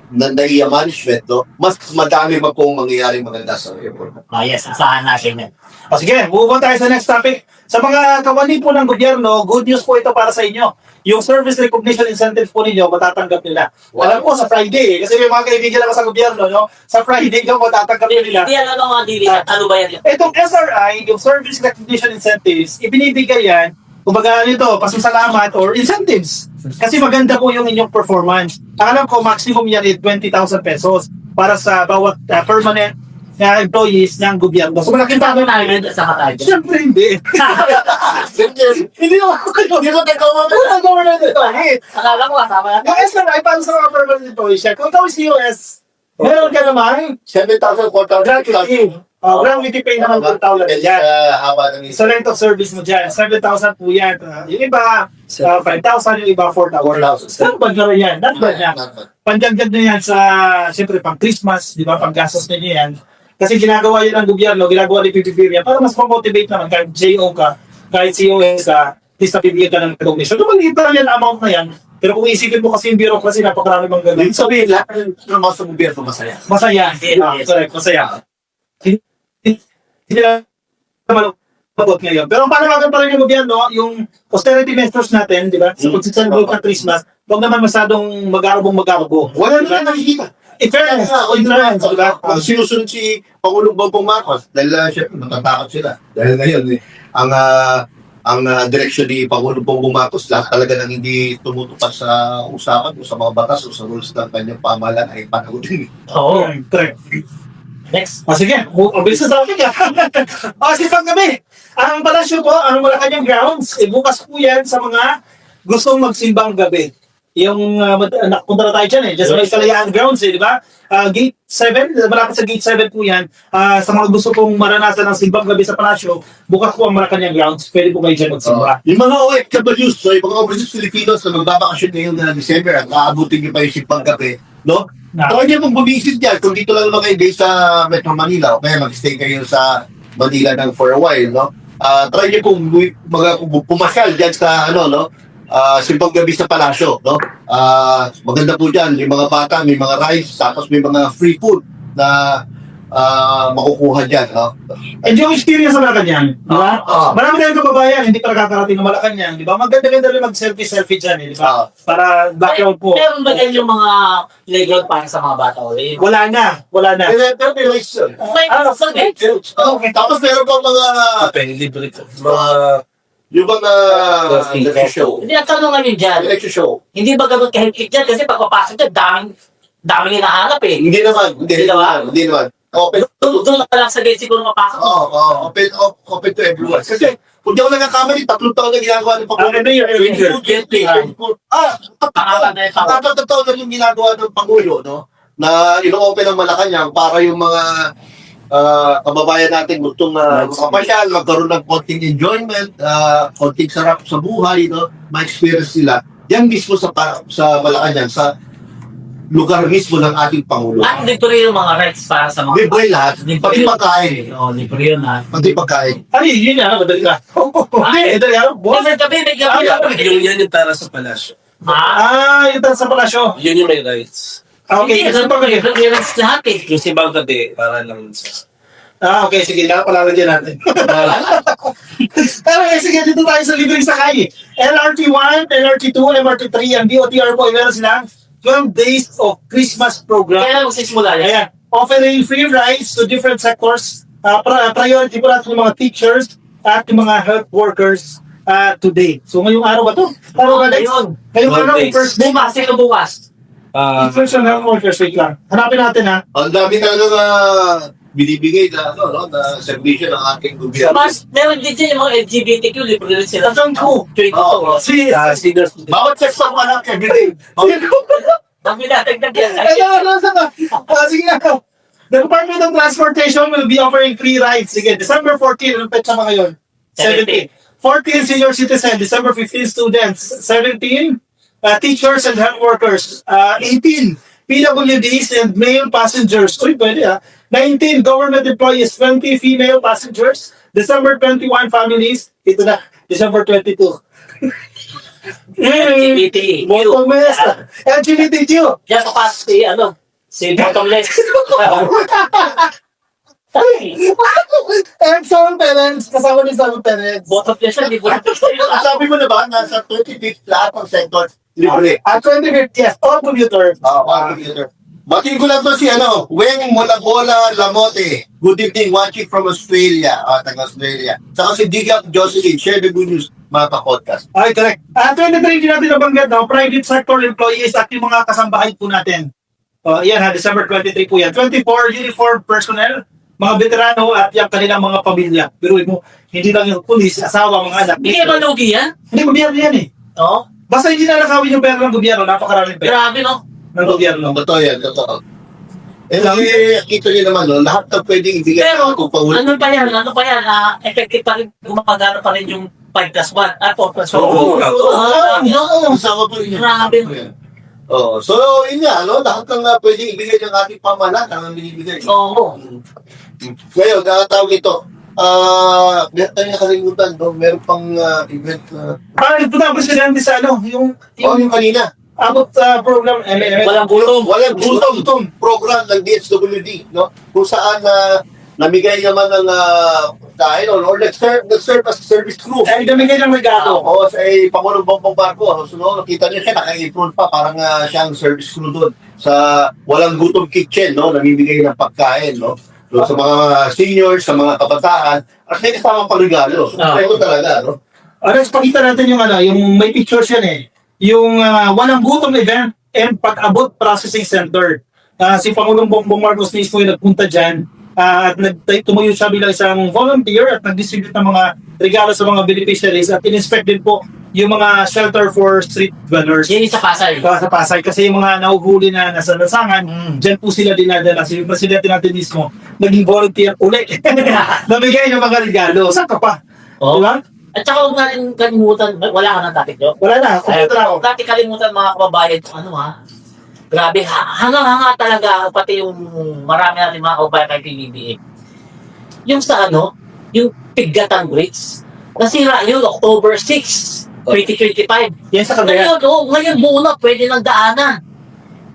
NAIA management, no? Mas madami pa pong mangyayaring maganda sa airport. Yes, asahan natin yan. Sige, move on tayo sa next topic. Sa mga kawani po ng gobyerno, good news po ito para sa inyo. Yung service recognition incentive po ninyo, matatanggap nila. Wow. Alam ko sa Friday, kasi may mga kaibigan ako sa gobyerno, no? Sa Friday daw matatanggap nila. Hindi alam mga dili. Ano ba yan? Itong SRI, yung service recognition incentives, ibinibigay yan, kumbaga nito, pasasalamat or incentives. Kasi maganda po yung inyong performance. Alam ko, maximum yan is 20,000 pesos para sa bawat permanent na employees ng gobyerno. So malaking Sabi bagay namin sa Kataja. Siyempre hindi. Hindi naman ako kayo. Hindi ko tayo Wala government ito. Akala ko kasama natin. Yung SRI, para sa mga permanent employees siya, kung ikaw is COS, meron ka naman, 7,000, 4,000, gratuity. Gratuity pay naman per tao lang yan. haba ng Sa length of service mo dyan, 7,000 po yan. Yung iba, 5,000, yung iba 4,000. 4,000. Saan ba gano'n yan? Not bad yan. Not bad. Pandagdag na yan sa, siyempre, pang Christmas, di ba, pang gastos na yan. Kasi ginagawa yan ng gobyerno, ginagawa ni PPP yan, para mas ma-motivate naman, kahit JO ka, kahit COS ka, at least nabibigyan ka ng recognition. So, maliit lang yan, amount na yan. Pero kung isipin mo kasi yung bureaucracy, napakarami bang gano'n. Ibig sabihin, lahat ng mga sa gobyerno masaya. Masaya. Yes. Correct, masaya. Hindi lang malungkot ngayon. Pero ang panawagan pa rin ng gobyerno, yung austerity measures natin, di ba? Sa pag-celebrate ng Christmas, huwag naman masyadong mag-arabong. Wala na nakikita. In fairness, di ba? Ang sinusunod si Pangulong Bongbong Marcos, dahil syempre natatakot sila. Dahil ngayon, ang direksyon ni Pangulong Bongbong Marcos, lahat talaga nang hindi tumutupad sa usapan o sa mga batas o sa rules ng kanyang pamahalaan ay panagutin. Oo. Correct. Next. Sige, mabilis na sa akin ka. Sipag kami. Ang palasyo po, ang Malacanang grounds, bukas po yan sa mga gustong magsimbang gabi. Yung nakapunta na tayo dyan just may Kalayaan grounds di ba? Gate 7, malapit sa Gate 7 po yan. Sa mga gusto pong maranasan ng simbang gabi sa palasyo, bukas po ang Malacanang grounds, pwede po kayo dyan magsimba. Yung mga OFWs, so yung mga overseas Filipinos na magbabakasyon ngayon na December at aabutin nyo pa yung simbang gabi, no? Tawag niyo pong bumisit dyan, kung dito lang naman kayo day sa Metro Manila, o kaya mag-stay kayo sa Manila ng for a while, no? Try niyo pong pumasyal dyan sa, Simpang Gabi sa Palasyo, no? Maganda po dyan, yung mga bata, may mga rides, tapos may mga free food na makukuha dyan, no? And yung experience sa Malacanang, di ba? Marami tayong kababayan, hindi pa nakakarating ng Malacanang, di ba? Maganda-ganda rin mag-selfie-selfie dyan, di ba? Para background po. Meron ba yan yung mga playground para sa mga bata ulit? Wala na. Pero may rides yun. May Okay, tapos meron pa mga, Libre ko. yung mga election show. Hindi, ang tanong nga yun dyan, Election show. hindi ba ganun kahigpit dyan? Kasi pagpapasok dyan, daming hinahanap eh. Hindi naman. Hindi naman. Open. Doon ka lang sa gate siguro mapasok. Open to everyone. Kasi, kung di ako nagkakamali, 3 taon na ginagawa ng Pangulo. Ano yung Ranger? Tatlong taon na yung ginagawa ng Pangulo, no? Na ino-open ang Malacanang para yung mga kababayan natin gustong makapasyal, magkaroon ng konting enjoyment, konting sarap sa buhay, no? Ma-experience nila. Yan mismo sa Malacanang, sa lugar mismo ng ating Pangulo. At libre yung mga rights para sa mga... Libre lahat, pati pagkain. Oo, libre yun ha. Pati pagkain. Ay, yun yan. Madali ka. Hindi, madali ka. Boss. May gabi. Yan yung para sa palasyo. Yung sa palasyo. Yun yung may rights. Okay, kasi pa kayo. Clearance lahat eh. Yung si Bang Gabi, para lang sa... Okay, sige. Nakapalaran dyan natin. Pero sige, dito tayo sa libreng sakay. LRT1, LRT2, MRT3, ang DOTR po, meron silang 12 days of Christmas program. Kaya lang magsisimula yan. Ayan, offering free rides to different sectors. Priority po natin yung mga teachers at yung mga health workers today. So ngayong araw ba to? Araw ba next? Ngayong araw, days. first day. Bukas, sino bukas? Teachers and health workers, wait lang. Hanapin natin ha. Ang dami talaga binibigay na, na servisyo ng ating gobyerno. Mas, meron din dyan yung mga LGBTQ, libre rin sila. Tatang ko. 22. Seniors. Bawat sex pa mga everyday. Ang minatagdag yan. Sige na. The Department of Transportation will be offering free rides. Sige, December 14, anong petsa mga yun? 17. 14 senior citizen, December 15 students, 17 teachers and health workers, 18 PWDs and male passengers. Uy, pwede 19 government employees, 20 female passengers, December 21 families, ito na, December 22. LGBTQ. Bottomless. LGBTQ. Diyan sa pas si bottomless. Exxon parents, kasama ni Sam parents. Bottomless yan, di bottomless. Sabi mo na ba, nasa 25th lahat ng sectors, libre. At 25th, yes, all commuter. Computer. Batiin ko lang to si Weng Molabola Lamote. Good evening, watching from Australia. Taga-Australia. Saka si Digap Jocelyn, share the good news, mga ka-podcast. Okay, correct. 23 din natin nabanggit, private sector employees at yung mga kasambahay po natin. Yan December 23 po yan. 24 uniform personnel, mga veterano at yung kanilang mga pamilya. Pero mo, hindi lang yung pulis, asawa, mga anak. Hindi naman lugi yan. Hindi, gobyerno yan eh. Oo. Basta hindi na nakawin yung pera ng gobyerno, napakaraming pera Grabe no. ng gobyerno. Totoo yan, totoo. Kita niyo naman, lahat na pwedeng ibigay Pero, kung paulit. ano pa yan, effective pa rin, gumagana pa rin yung 5+1, 4+1. Kasama po rin yan. Grabe. So, yun nga, lahat ng pwedeng ibigay ng ating pamahalaan, ang binibigay. Oo. Ngayon, tawag ito, meron tayong nakalimutan, meron pang event. Ito na, presidente sa yung Yung kanina. abot sa program, Walang gutom. Walang gutom program ng DSWD, no? Kung saan namigay naman ng or nag-serve as service crew. ay damigay ng regalo. Oo, sa Pangulong Bongbong Marcos. So, nakita niyo siya, naka-apron pa, parang siyang service crew doon sa Walang Gutom Kitchen, no? Namimigay ng pagkain, no? So, sa mga seniors, sa mga kabataan, at may kasamang pang-regalo. Ito talaga, no? Aras, pakita natin yung yung may pictures yan eh. Yung Walang Gutom event and pag-abot processing center. Si Pangulong Bongbong Marcos mismo yung nagpunta dyan at tumuyo siya bilang isang volunteer at nag-distribute ng mga regalo sa mga beneficiaries at in-inspect din po yung mga shelter for street dwellers. Yan yung sa Pasay. Sa Pasay kasi yung mga nahuhuli na nasa lansangan, dyan po sila dinadala. Si yung presidente natin mismo, naging volunteer ulit. Namigay ng mga regalo. Saan ka pa? Oo. Diba? At saka huwag natin kalimutan, wala ka ng topic, Jo? Wala na. Ay, Kumpleto na ako. huwag natin kalimutan mga kababayan, grabe, hanga-hanga talaga, pati yung marami natin mga kababayan kay PBBM. Yung sa yung Pigatan Bridge, nasira yun, October 6. 2025. Yan sa Cagayan. Ngayon buo na, pwede nang daanan.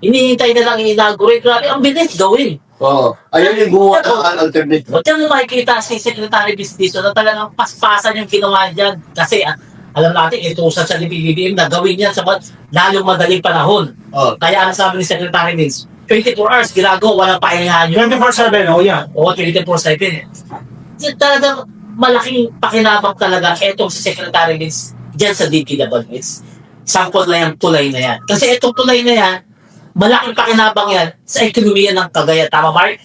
Hinihintay na lang i-inaugurate. Grabe, ang bilis gawin. Oo. Ayun yung gumawa ng alternate. At yan makikita si Secretary Vistizo na talagang paspasan yung ginawa dyan. Kasi alam natin, itusan sa PBBM na gawin yan sa lalong madaling panahon. Oo. Kaya ang sabi ni Secretary Vince, 24 hours ginagawa, walang pahingahan yun. 24/7, yan. Oo, 24/7. Yan talagang malaking pakinabang talaga etong si Secretary Vince dyan sa DPWH. Sample na yung tulay na yan. Kasi itong tulay na yan, malaking pakinabang yan sa ekonomiya ng Cagayan. Tama, Mark?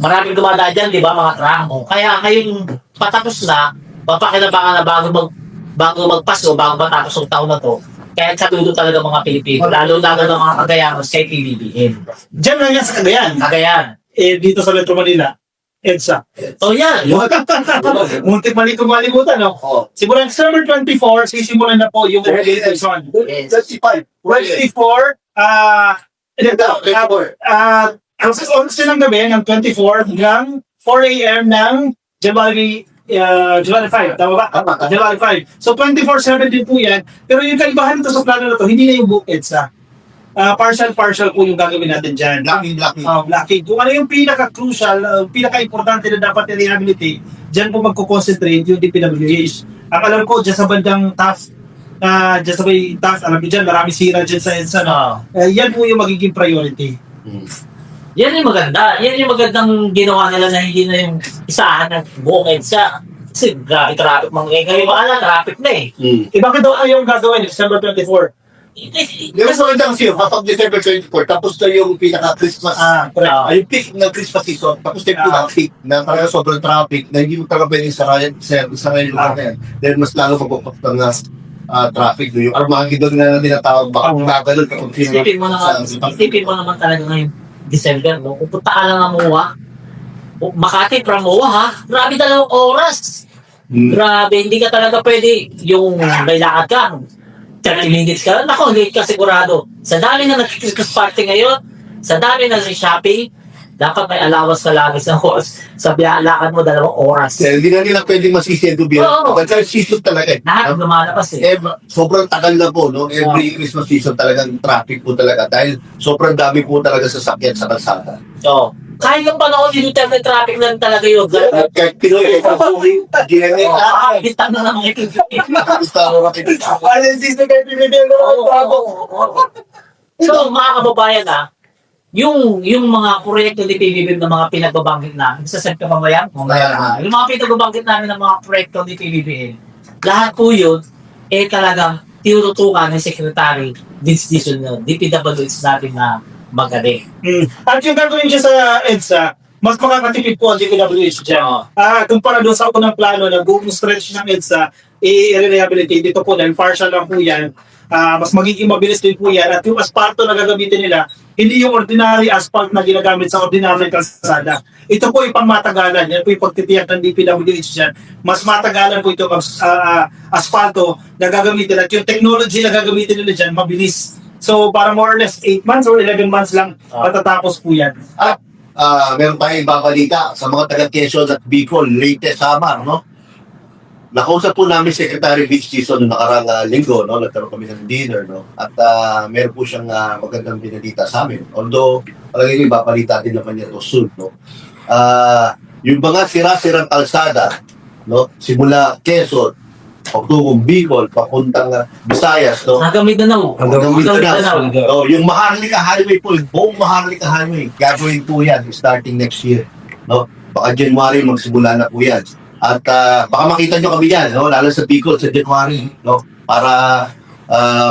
Maraming dumadaan dyan, di ba, mga tramo. Kaya ngayon patapos na, mapakinabangan na bago magpasko, bago matapos ang taon na to. Kaya saludo talaga mga Pilipino, lalo ng mga Cagayanos kay PBBM. Diyan lang yan sa Cagayan. Cagayan. Dito sa Metro Manila, EDSA. O yan. Muntik malimutan, no? Oo. Simula December 24, sisimulan na po yung season. 35. 24, alas 11 ng gabi ng 24 hanggang 4 a.m. ng January 5, tama ba? Tama. January 5. So 24/7 din po yan. Pero yung kaibahan nito sa plano na to, hindi na yung book EDSA. Partial po yung gagawin natin dyan. Blocking. Blocking. Kung ano yung pinaka-crucial, pinaka-importante na dapat i-rehabilitate, dyan po magko-concentrate yung DPWH. Ang alam ko, dyan sa bandang task, dyan sa may task, alam niyo dyan, marami sira dyan sa EDSA. No? Yan po yung magiging priority. Yan yung maganda. Yan yung magandang ginawa nila na hindi na yung isahan ng buong EDSA. Kasi grabe traffic. Ngayon maaala, traffic na eh. Bakit daw kayong gagawin December 24? Yung sa magandang siya, kapag December 24, tapos na yung pinaka-Christmas. Correct. Ay, yung peak ng Christmas season, tapos na yung pinaka-peak na talaga sobrang traffic, na hindi mo talaga pwedeng sarayan sa ngayon lugar na yan. Then mas lalo pagpapap ng traffic. Yung Armageddon na tinatawag, baka magagalod kapag Isipin mo naman talaga ngayon, December, no? Kung punta ka lang ng MOA, Makati from MOA, ha? Grabe 2 oras. Grabe, hindi ka talaga pwede yung may lakad ka. 30 minutes ka, nako, late ka sigurado. Sa dami na nag-Christmas party ngayon, sa dami na shopping, dapat may allowance ka lagi sa horse. Sa lakad mo 2 oras. Kaya hindi na nila pwedeng masisi ang gobyerno. Kasi season talaga eh. Lahat lumalabas eh. Sobrang tagal na po, no? Every Christmas season talagang traffic po talaga dahil sobrang dami po talaga sasakyan sa kalsada. So, kahit yung panahon, yung internet traffic lang talaga yun. Kahit Pinoy, Bitang na naman ito. gusto ko makikita. So, mga kababayan yung mga proyekto ni PBBM na mga pinagbabanggit namin, sa Sep Kapamayan, yung mga pinagbabanggit namin ng mga proyekto ni PBBM, lahat po yun, talagang tinututukan ni Secretary Vince Dizon yun, DPWH natin na magaling. At yung gagawin siya sa EDSA, mas makakatipid po ang DPWH dyan. Kumpara doon sa unang plano na buong stretch ng EDSA, i-rehabilitate dito po dahil partial lang po yan. Mas magiging mabilis din po yan. At yung asfalto na gagamitin nila, hindi yung ordinary asphalt na ginagamit sa ordinary kalsada. Ito po yung pangmatagalan. Yan po yung pagtitiyak ng DPWH dyan. Mas matagalan po ito ang asfalto na gagamitin. At yung technology na gagamitin nila dyan, mabilis. So, para more or less 8 months or 11 months lang matatapos po yan. At meron tayong ibabalita sa mga taga-Quezon at Bicol, latest summer, no? Nakausap po namin Secretary Vince Dizon noong nakarang linggo, no? Nagkaroon kami ng dinner, no? At meron po siyang magandang binalita sa amin. Although, palagi ko ibabalita din naman niya to soon, no? Yung mga sira-sirang kalsada, no? Simula Quezon, pagtungong Bicol, papuntang Visayas, no? Hanggang Mindanao. Hanggang Mindanao. No, yung Maharlika Highway po, yung buong Maharlika Highway, gagawin po yan starting next year. No? Baka January magsimula na po yan. At baka makita nyo kami yan, no? Lalo sa Bicol sa January, no? Para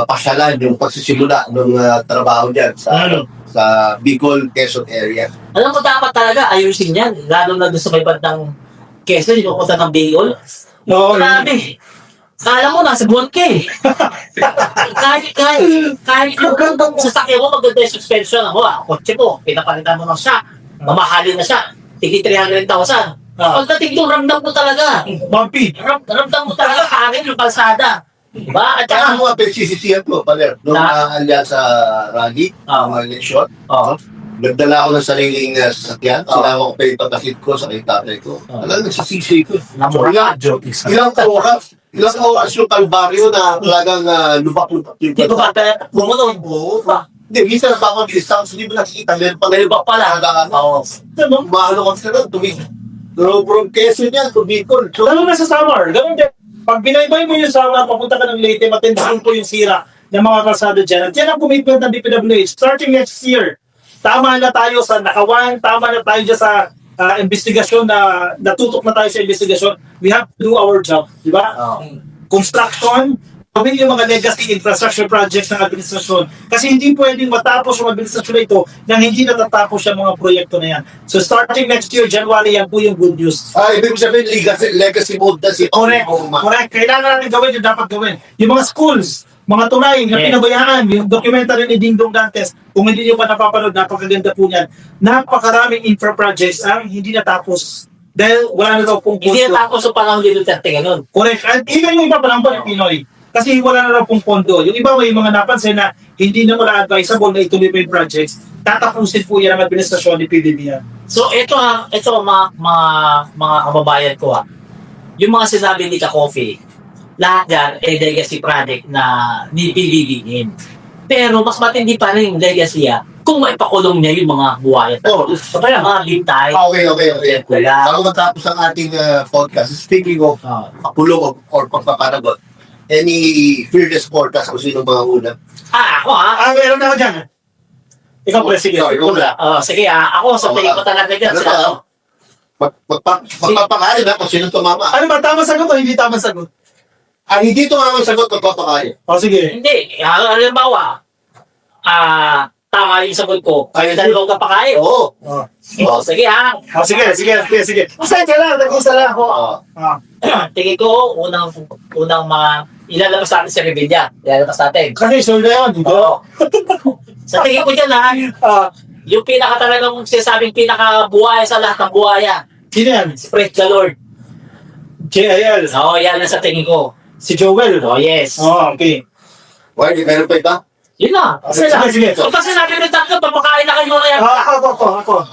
pasyalan yung pagsisimula ng trabaho dyan sa Bicol, Quezon area. Alam mo, dapat talaga ayusin yan. Lalo na doon sa may bandang Quezon, yung kukunta ng Bicol. Grabe. Kala mo, nasa buwan ka eh. kahit yung sasakyan mo, maganda yung suspension mo. Kotse mo, pinapalitan mo ng shock. Mamahalin na siya. Tigi 300,000. Pagdating doon, ramdam mo talaga. Bumpy. Ramdam mo talaga kaagad yung kalsada. Diba? At Kaya saka, mga PCCCM po, Paler, nung alya sa rally, mga eleksyon, nagdala ako ng sariling sasakyan. Sinama ko pa yung patasit ko sa kay tatay ko. Alam, nagsisisi ko. Namura. Ilang oras yung kalbaryo na talagang lubak-lubak yung Di ba ba? Bumunod. Oo. Hindi, minsan na baka distance, hindi mo nakikita. Meron pa May iba pala. Oo. Maano kami sila, from Quezon yan, to Bicol. So, Lalo na sa summer, ganun din. Pag binaybay mo yung summer, papunta ka ng Leyte, matindahan po yung sira ng mga kalsada dyan. At yan ang commitment ng DPWH. Starting next year, tama na tayo sa nakawan, tama na tayo dyan sa investigasyon na natutok na tayo sa investigasyon. We have to do our job, di ba? Construction, gawin yung mga legacy infrastructure projects ng administrasyon. Kasi hindi pwedeng matapos yung administrasyon na ito nang hindi natatapos yung mga proyekto na yan. So starting next year, January, yan po yung good news. ibig ko sabihin, legacy mode na si Correct. Kailangan natin gawin yung dapat gawin. Yung mga schools, mga tulay na pinabayaan, yung documentary ni Ding Dong Dantes, kung hindi nyo pa napapanood, napakaganda po niyan. Napakaraming infra projects ang hindi natapos. Dahil wala na daw pong Hindi pondo. natapos sa panahon ni Duterte ganun. Correct. At even yung iba pa lang po yung Pinoy. Kasi wala na daw pong pondo. Yung iba may mga napansin na hindi na wala advisable na ituloy pa yung projects. Tatapusin po yan ang administrasyon ni PBBM. So ito mga kababayan ko yung mga sinabi ni Ka-Coffee, lahat yan ay legacy project na ni PBBM. Pero mas matindi pa rin yung legacy kung maipakulong niya yung mga buhayan. Kaya mga lintay. Okay. Wala. Bago matapos ang ating podcast, speaking of pakulong or pagpapanagot, any fearless forecast kung sino mga una? Ako Meron na ako dyan. Ikaw po, sige. sige ako sa tingin ko talaga dyan. Ano ba? Magpapakain na kung sino tumama. Ano ba, tama sagot o hindi tama sagot? Hindi tumama ang sagot, magpapakain. O sige. Hindi. Halimbawa, tama yung sagot ko. Kayo dalawang kapakain. Oo. Sige O sige. Pasensya lang, nag-isa lang ako. tingin ko, unang mga ilalabas natin sa Rebilla. Ilalabas natin. Kasi sure na yun, di ba? Sa tingin ko dyan yung talagang sinasabing pinaka-buhaya sa lahat ng buhaya. Sino yan? Si Fred Galord. JIL. Yan ang sa tingin ko. Si Joel. Yes. Okay. Why, di meron pa iba? Yun na. Sige. Kasi natin yung tatlo, papakain na kayo mga Ako.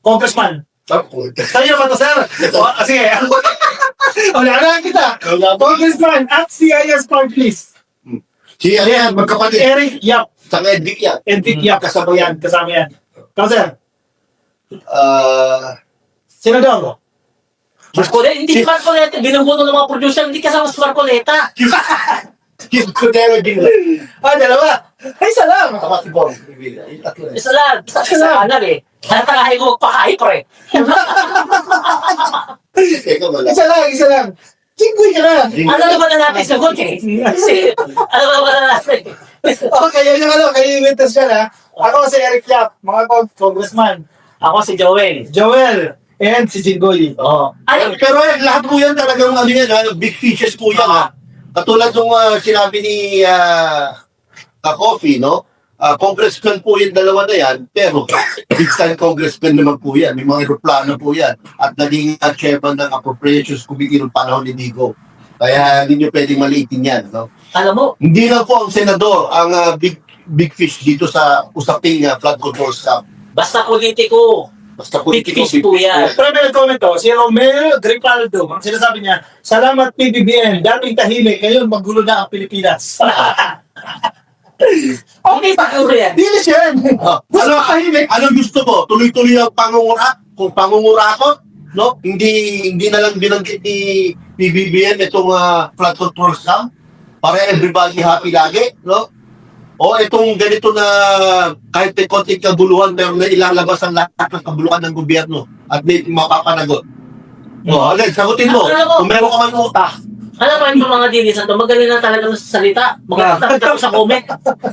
Congressman. Sa'yo ba ito, sir? Sige. Wala na kita. Congressman at CIS Park, please. Si yan, magkapatid. Eric Yap. Sa Edvic yan. Eric Yap. Kasama yan. Ikaw, sir. Sino daw? Marcoleta. Hindi Marcoleta. Binubuno ng mga producer. Hindi kasama si Marcoleta. Yung Cordero din. Dalawa. Ay, salam. Tama si Bong. Isa lang. Sa kanan Natakahin ko magpakain, pre. Ikaw wala. Isa lang. Chinggoy ka na. Ano naman na natin sagot Kasi, ano naman na natin? Okay, yun yung kayo yung witness ka na. Ako si Eric Yap, mga congressman. Ako si Joel. Joel, and si Jinggoy. Pero lahat po yan talagang big fishes po yan Katulad nung sinabi ni Coffee, no? Congressman po yung dalawa na yan, pero big time congressman naman po yan. May mga aeroplano po yan. At naging chairman ng appropriations committee noong panahon ni Digo. Kaya hindi nyo pwedeng maliitin yan, no? Alam mo, Hindi lang po ang senador ang big fish dito sa usaping flood control staff. basta politiko. Basta Big politiko, fish po yan. Pero may nag-comment si Romeo Gripaldo. Ang sinasabi niya, salamat PBBM, dating tahimik, ngayon magulo na ang Pilipinas. Okay, pakuro yan. Dilis yan. Anong gusto mo? Tuloy-tuloy ang pangungura? Kung pangungurakot, no? Hindi na lang binanggit ni PBBM itong flood control staff para everybody happy lagi, no? O itong ganito na kahit may konting kaguluhan, pero na ilalabas ang lahat ng kabuluhan ng gobyerno at may mapapanagot. Alin, sagutin mo. Kung meron ka man utak. Alam mo yung mga dinisan to, magaling na talaga sa salita. Magaling na sa comment.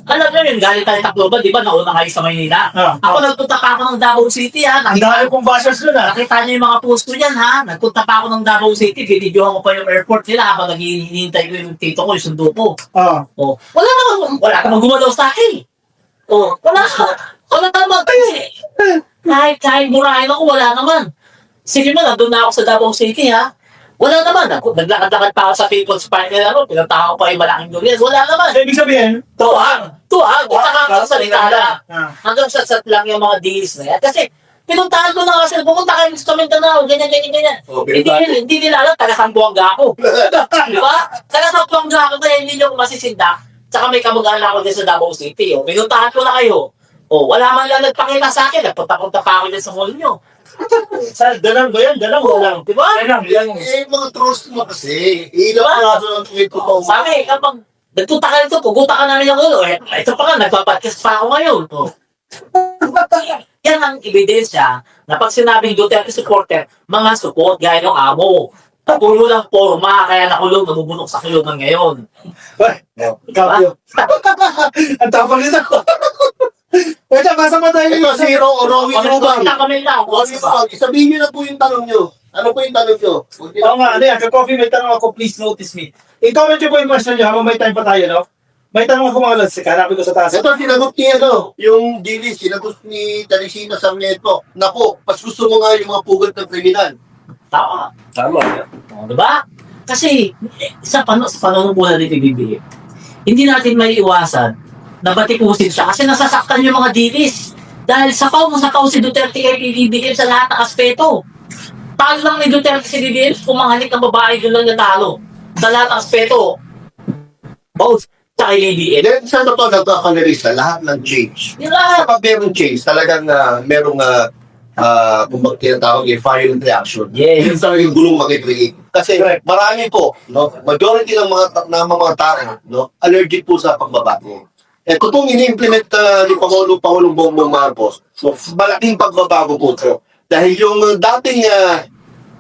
Alam mo yun, galing tayo Tacloban, di ba? Nauna kayo sa Maynila. Ako nagpunta pa ako ng Davao City, Ang dami kong bashers nun, Nakita niyo yung mga post ko dyan, Nagpunta pa ako ng Davao City, binidyohan ko pa yung airport nila habang naghihintay ko yung tito ko, yung sundo ko. Wala namang gumalaw sa akin. Wala namang kahit murahin ako, wala naman. Sige na, nandun na ako sa Davao City, Wala naman. Naglakad-lakad pa ako sa People's Park nila, pinunta ko pa yung malaking durian. Wala naman. So, ibig sabihin, Tuwang. Hanggang sa salita lang. Hanggang sa lang yung mga deals na yan. Kasi, Pinuntahan ko na kasi, pumunta kayo sa Mindanao, ganyan. Oh, Hindi nila alam, taga-Sambuanga ako. Di ba? Taga-Sambuanga ako, kaya hindi nyo ko masisindak. Tsaka may kamag-anak ako din sa Davao City. Oh. Pinuntahan ko na kayo. Oh, wala man lang nagpakita sa akin. Nagpunta-punta pa ako din sa hall nyo. Sir, dalang ba yan? Dalang Oh, dalang. di ba? Dalang, yan. Mga trolls mo kasi. Ilang araso ng tweet ko po. Sabi, kapag nagpunta ka nito, pugunta ka namin yung ulo. Ito pa nga, nagpapodcast pa ako ngayon. Oh. Yan ang ebidensya na pag sinabing Duterte supporter, mga support gaya ng amo. Pulo lang forma, kaya nakulong, nabubunok sa kulungan ngayon. Ikaw yun. Ang tapang nito. Pwede, basa pa tayo. Ito, si Rowie Ruban. Kami lang. Rowie Ruban. Sabihin niyo na po yung tanong niyo. Ano po yung tanong niyo? Oo nga, ano yan, ka-coffee, may tanong ako, please notice me. I-comment niyo po yung question niyo habang may time pa tayo, no? May tanong ako mga lads, hanapin ko sa taas. Ito, sinagot niya, yung Dili, sinagot ni Teresina Sarmiento. Naku, mas gusto mo nga yung mga pugat ng kriminal. Tama. Tama. O, diba? Kasi, sa panunumpunan ni PBBM, hindi natin may iwasan na batikusin siya kasi nasasaktan yung mga dilis. Dahil sapaw si Duterte kay PBBM sa lahat ng aspeto. Talo lang ni Duterte si PBBM kung manghalik ng babae, doon lang natalo. Sa lahat ng aspeto. Both sa kay PBBM. Then, sa totoo nagkakanalista, lahat ng change. Yung lahat. Kapag merong change, talagang merong kung tinatawag yung violent reaction. Yes. Yun talaga yung gulong makikreate. Kasi marami po, no, majority ng mga tao, no, allergic po sa pagbabago. Ito pong ini-implement ni Pangulong Bongbong Marcos, so malaking pagbabago po ito. Dahil yung dating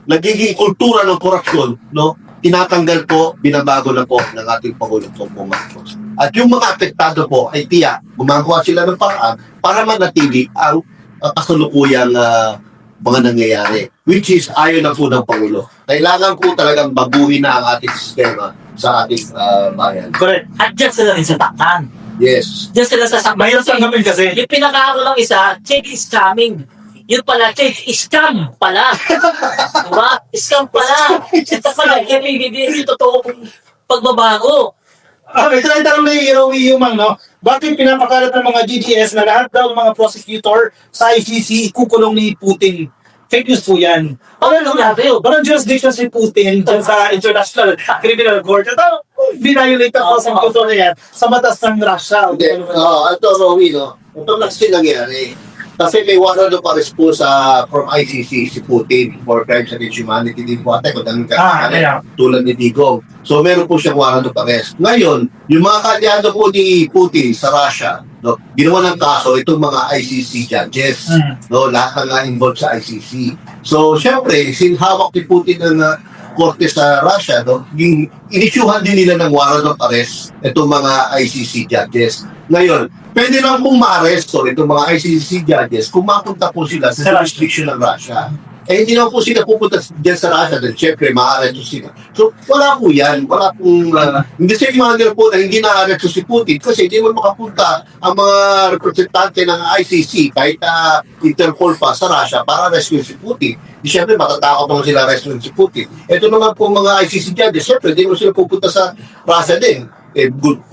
nagiging kultura ng korupsyon, no, tinatanggal po, binabago na po ng ating Pangulong Bongbong Marcos. At yung mga apektado po ay tiyak, gumagawa sila ng paraan para manatili ang kasalukuyang mga nangyayari, which is ayaw na po ng Pangulo. Kailangan po talagang baguhin na ang ating sistema sa ating bayan. Correct. At dyan sila rin sa taktan. Yes. Diyan sila sa saktan. Mahirap tanggapin kasi. Yung pinakaako lang isa, change is coming. Yun pala, change is scam pala. Diba? Scam pala. Ito pala, yung PBBM, yung totoo pagbabago. May tanong na yung Humang, no? Bakit pinapakalat ng mga GTS na lahat daw ng mga prosecutor sa ICC ikukulong ni Putin? Fake news po yan. Ano natin yun? Parang jurisdiction si Putin dyan sa International Criminal Court. Ito, binayolate ang prosecutor na yan sa batas ng Russia. Hindi. Ito, Rowie, no? Ito lang kasi nangyari. Kasi may warrant of arrest po from ICC si Putin for crimes against humanity din po ate kung anong yeah. tulad ni Digong. So meron po siyang warrant of arrest. Ngayon, yung mga kalyado po ni Putin sa Russia, no, ginawa ng kaso itong mga ICC judges, no, lahat na involved sa ICC. So syempre, sinhawak ni Putin ng korte sa Russia, no, inisyuhan din nila ng warrant of arrest itong mga ICC judges. Ngayon, pwede lang pong ma-arresto itong mga ICC judges kung mapunta po sila sa jurisdiction ng Russia. Eh, hindi naman po sila pupunta dyan sa Russia dahil syempre ma-arresto sila. So, wala po yan. Wala pong, in the same manner po na hindi na-arresto si Putin kasi hindi mo makapunta ang mga representante ng ICC kahit Interpol pa sa Russia para rescue si Putin. Di syempre, matatakot naman sila rescue si Putin. Ito naman po mga ICC judges, syempre, hindi mo sila pupunta sa Russia din. Eh, good,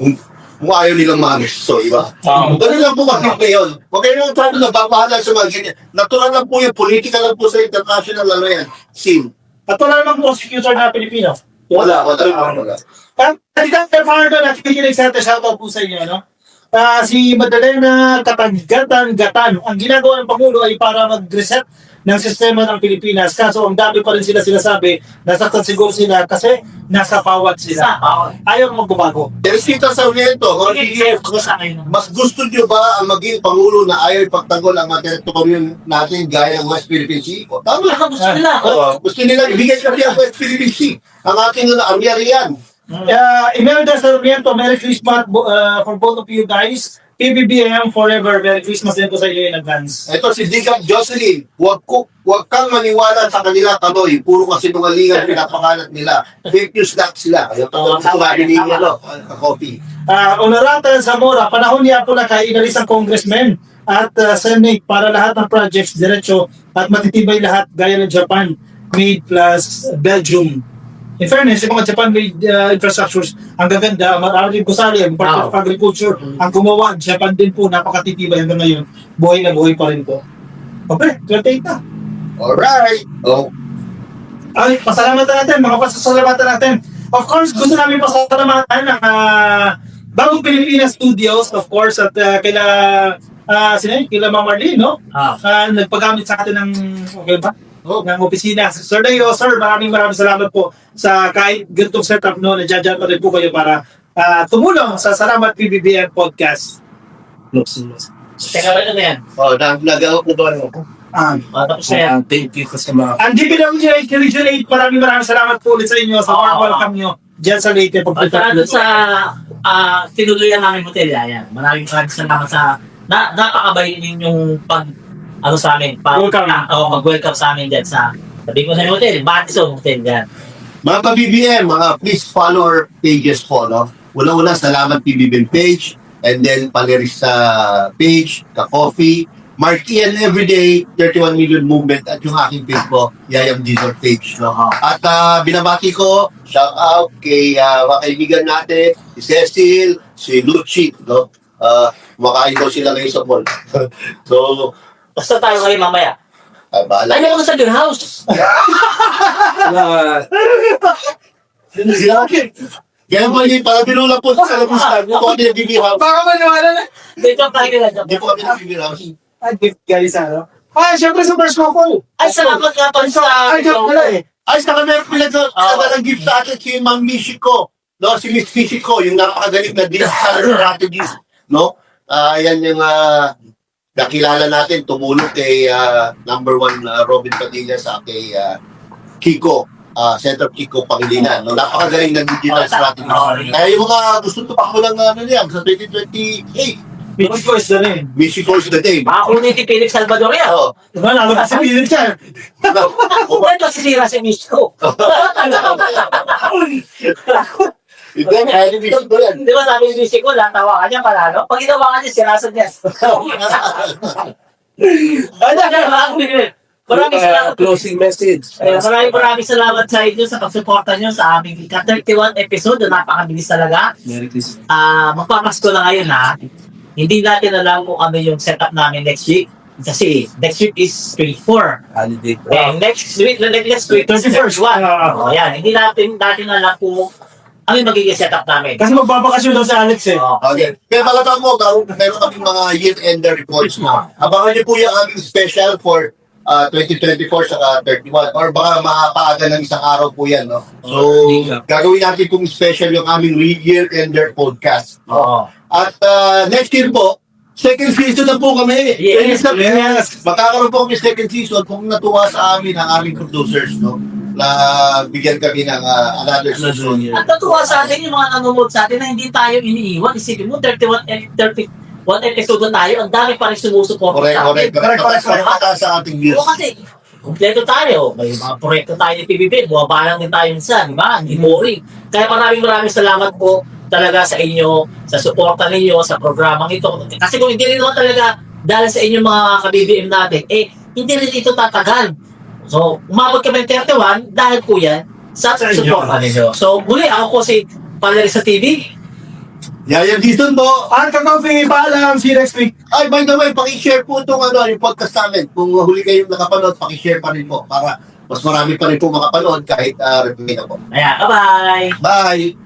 kung ayaw nilang ma-arresto, iba? Ganun lang po kasi ngayon. Huwag kayo nang tayo na babahala sa mga ganyan. Natural lang po yung political lang po sa international ano yan. Scene. At wala namang prosecutor na Pilipino. Wala. Parang, Kandidat Fardo na kinikilig sa atin, shoutout po sa inyo, no? Si Madalena Gatan, ang ginagawa ng Pangulo ay para mag-reset ng sistema ng Pilipinas. Kaso ang dami pa rin sila sinasabi, nasaktan siguro sila kasi nasa pawat sila. Ayaw magbabago. Pero Sita Sarmiento, mas gusto nyo ba ang maging Pangulo na ayaw ipagtanggol ang mga teritoryo natin gaya ng West Philippine Sea? Tama. Gusto nila. Gusto nila ibigay kasi ang West Philippine Sea. Ang ating Ariarian. Imelda Sarmiento, Merry Christmas for both of you guys. PBBM forever. Merry Christmas din po sa inyo in advance. Ito si Digam Jocelyn, huwag kang maniwala sa kanila kanoy. Puro kasi nungalingan pinapakalat nila. Fake news lang sila. Kaya ito sabi niya, copy. Honorata Zamora, panahon niya po na kay inalis ang congressman at Senate para lahat ng projects diretso at matitibay lahat gaya ng Japan made plus Belgium. In fairness, yung mga Japan-made infrastructures, ang gaganda, maraming gusali, ang Department of Agriculture, ang gumawa, Japan din po, napakatitibay hanggang ngayon, buhay na buhay pa rin po. Okay, 28 na. Alright. Oh, Ay, pasalamatan natin, mga pasasalamatan natin. Of course, gusto namin pasalamatan ng Bagong Pilipinas Studios, of course, at kila Ma'am Marlene, no? Nagpagamit sa atin ng, okay ba? Ng opisina. Sir Dayo, sir, maraming salamat po sa kahit ganitong setup, no? Nandiyan pa rin po kayo para tumulong sa Salamat PBBM Podcast. Teka rin na yan. nag-out na ba rin ako? Tapos na yan. Thank you kasi mga Ang DPWH Region 8, maraming salamat po ulit sa inyo sa warm welcome nyo dyan sa Leyte. At saka doon sa tinuluyan namin hotel, yan. Maraming salamat sa napakabay ninyong sa amin. Welcome. Mag-welcome sa amin dyan sa sabi ko sa hotel, Batison Hotel dyan. Mga ka-BBM, please follow our pages po, no? Una-una, Salamat PBBM page, and then Paleris page, Ka-Coffee, Marky and Everyday, 31 Million Movement, at yung aking page po, Yayam Dizor page, no? At binabati ko, shout out kay mga kaibigan natin, si Cecil, si Lucci, no? Makain daw sila ngayon sa mall. So, Basta tayo ngayon mamaya. bahala. Ano ko sa beer house? Kaya mo yun, para binulang po sa kalabusan, hindi po kami nabibiraw. Baka maniwala na. Dito tayo nila. Hindi po kami nabibiraw. Ay, guys, ano? Ay, syempre sa first call. Ay, salamat nga pa sa... Ay, joke pala eh. Ay, saka meron pala doon, ng gift sa atin si Ma'am Michiko. No, si Miss Michiko, yung napakagaling na digital strategist. No? Yan yung nakilala natin, tumulong kay number 1 Robin Padilla sa kay Kiko. Senator Kiko Pangilinan. No? Napakagaling na digital strategist. Kaya yung mga gusto tupak mo lang niya sa 2028, Of course, na rin. Michiko is the day. Makakunin ni Felix Salvador yan. Oo. Diba, lalo ka sa pilit siya. Kung ito sisira si Misko. Hindi, kaya ni Michiko yan. Di ba sabi ni Misko, natawa ka niya pala, no? Pag ginawa ka niya, sirasan niya. Maraming salamat. closing message. Maraming salamat sa inyo sa pagsuporta nyo sa aming ika-31 episode. Napakabilis talaga. Merry Christmas. Magpamasko na ngayon ha. Hindi natin alam kung ano yung setup namin next week. Kasi next week is 24. Holiday. And next week 31st one. Yan. Hindi natin alam kung ano yung magiging setup namin. Kasi magbabakasyon daw si Alex eh. Okay. Kaya malatang mo, meron kami mga year-ender reports na. Abangan niyo po yung aming special for 2024 saka 31 or baka makapaaga ng isang araw po yan, no? So, gagawin natin kung special yung aming year-ender podcast. Oo. At next year po, second season na po kami. Yes. Magkakaroon po kami second season kung natuwa sa amin ang aming producers, no? Na bigyan kami ng another season. At natuwa sa atin yung mga nanonood sa atin na hindi tayo iniiwan. Isipin mo, 31 episode na tayo, ang dami pa rin sumusuporta sa atin. Correct. Sa ating views. Oo, kasi kumpleto tayo. May mga proyekto tayo ni PBB. Buwabalang din tayo minsan, di ba? Hindi boring. Kaya maraming salamat po talaga sa inyo, sa suporta ninyo, sa programang ito. Kasi kung hindi rin naman talaga dahil sa inyo mga ka-BBM natin, hindi rin ito tatagal. So, umabot kami ng 31 dahil po yan sa suporta ninyo. So, muli ako po si Paleris sa TV. Yayan dito po. At Ka-Coffee, paalam. See you next week. Ay, by the way, pakishare po itong yung podcast namin. Kung huli kayong nakapanood, pakishare pa rin po para mas marami pa rin po makapanood kahit replay na po. Ayan, bye-bye! Bye!